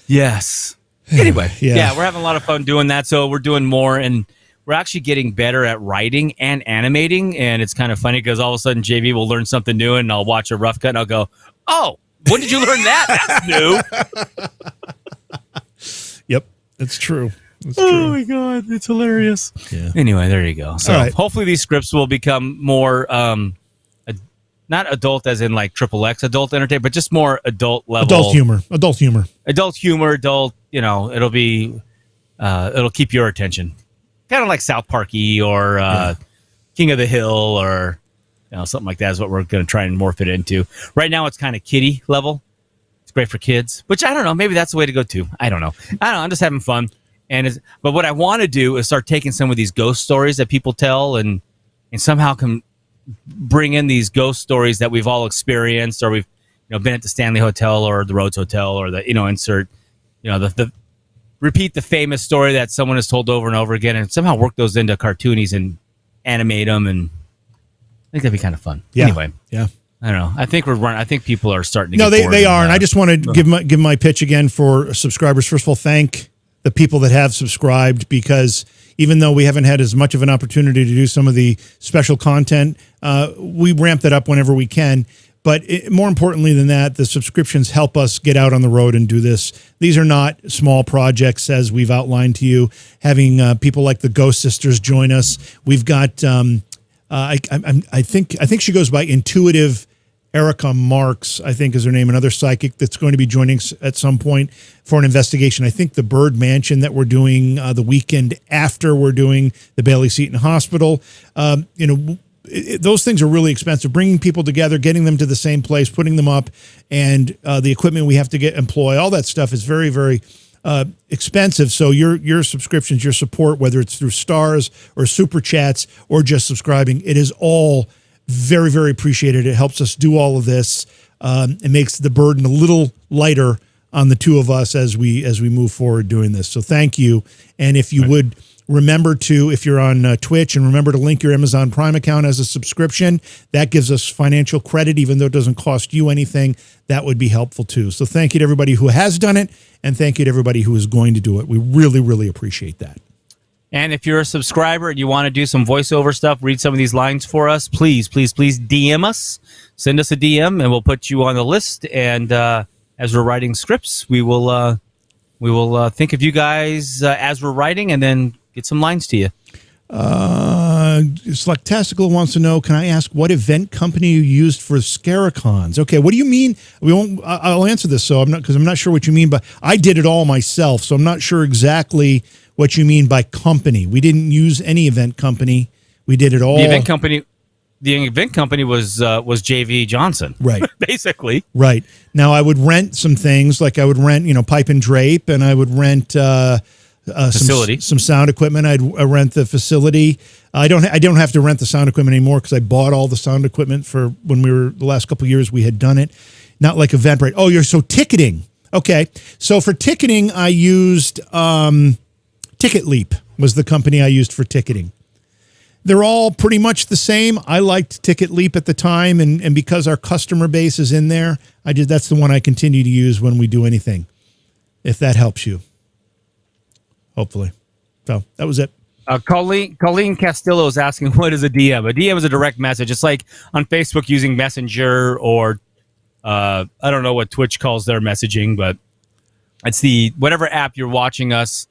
Yes. Anyway, yeah, we're having a lot of fun doing that. So we're doing more, and we're actually getting better at writing and animating. And it's kind of funny because all of a sudden JV will learn something new and I'll watch a rough cut and I'll go, oh, when did you learn that? That's new. Yep, that's true. Oh my God, it's hilarious. Yeah. Anyway, there you go. So hopefully these scripts will become more, not adult as in like XXX adult entertainment, but just more adult level. Adult humor. It'll be, it'll keep your attention. Kind of like South Park-y or King of the Hill or something like that is what we're going to try and morph it into. Right now it's kind of kiddie level. It's great for kids, which I don't know. Maybe that's the way to go too. I don't know. I'm just having fun. But what I want to do is start taking some of these ghost stories that people tell and somehow can bring in these ghost stories that we've all experienced or we've been at the Stanley Hotel or the Rhodes Hotel or the insert the repeat the famous story that someone has told over and over again and somehow work those into cartoonies and animate them, and I think that'd be kind of fun. Yeah. Anyway, yeah. I don't know. I think I think people are starting to. No, they are, and I just want to give my pitch again for subscribers. First of all, thank the people that have subscribed, because even though we haven't had as much of an opportunity to do some of the special content, we ramp that up whenever we can. But more importantly than that, the subscriptions help us get out on the road and do this. These are not small projects, as we've outlined to you. Having people like the Ghost Sisters join us. We've got, I think she goes by Intuitive Erica Marks, I think is her name, another psychic that's going to be joining us at some point for an investigation. I think the Bird Mansion that we're doing the weekend after we're doing the Bailey Seton Hospital. Those things are really expensive. Bringing people together, getting them to the same place, putting them up, and the equipment we have to employ, all that stuff is very, very expensive. So your subscriptions, your support, whether it's through stars or super chats or just subscribing, it is all very, very appreciated. It helps us do all of this. It makes the burden a little lighter on the two of us as we move forward doing this. So thank you. And if you would remember to, if you're on Twitch, and remember to link your Amazon Prime account as a subscription. That gives us financial credit, even though it doesn't cost you anything. That would be helpful too. So thank you to everybody who has done it, and thank you to everybody who is going to do it. We really, really appreciate that. And if you're a subscriber and you want to do some voiceover stuff, read some of these lines for us, please DM us. Send us a DM, and we'll put you on the list. And as we're writing scripts, we will think of you guys as we're writing, and then get some lines to you. Selectastical wants to know, can I ask what event company you used for Scaricons? Okay, what do you mean? I'll answer this, because I'm not sure what you mean, but I did it all myself, so I'm not sure exactly what you mean by company. We didn't use any event company. We did it all. The event company was JV Johnson. Right. Basically. Right. Now I would rent some things, like I would rent, pipe and drape, and I would rent facility. Some sound equipment. I'd rent the facility. I don't have to rent the sound equipment anymore because I bought all the sound equipment for when the last couple of years we had done it. Not like Eventbrite. Oh, so ticketing. Okay. So for ticketing, I used Ticket Leap was the company I used for ticketing. They're all pretty much the same. I liked Ticket Leap at the time, and because our customer base is in there, that's the one I continue to use when we do anything, if that helps you. Hopefully. So that was it. Colleen Castillo is asking, what is a DM? A DM is a direct message. It's like on Facebook using Messenger, or I don't know what Twitch calls their messaging, but it's whatever app you're watching us.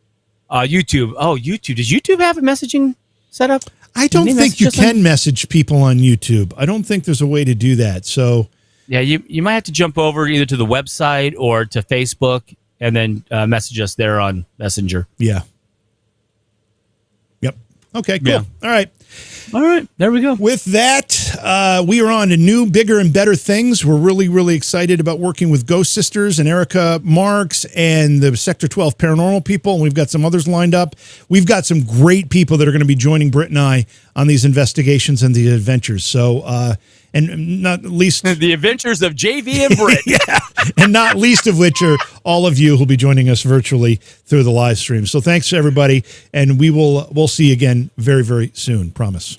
YouTube. Oh, YouTube. Does YouTube have a messaging set up? I don't think you can message people on YouTube. I don't think there's a way to do that. So yeah, you might have to jump over either to the website or to Facebook and then message us there on Messenger. Yeah. Yep. Okay, cool. Yeah. All right. There we go. With that, we are on to new, bigger, and better things. We're really, really excited about working with Ghost Sisters and Erica Marks and the Sector 12 Paranormal people, and we've got some others lined up. We've got some great people that are going to be joining Britt and I on these investigations and the adventures. So, and not least... the adventures of JV and Britt. Yeah, and not least of which are all of you who'll be joining us virtually through the live stream. So thanks to everybody, and we'll see you again very, very soon. Promise.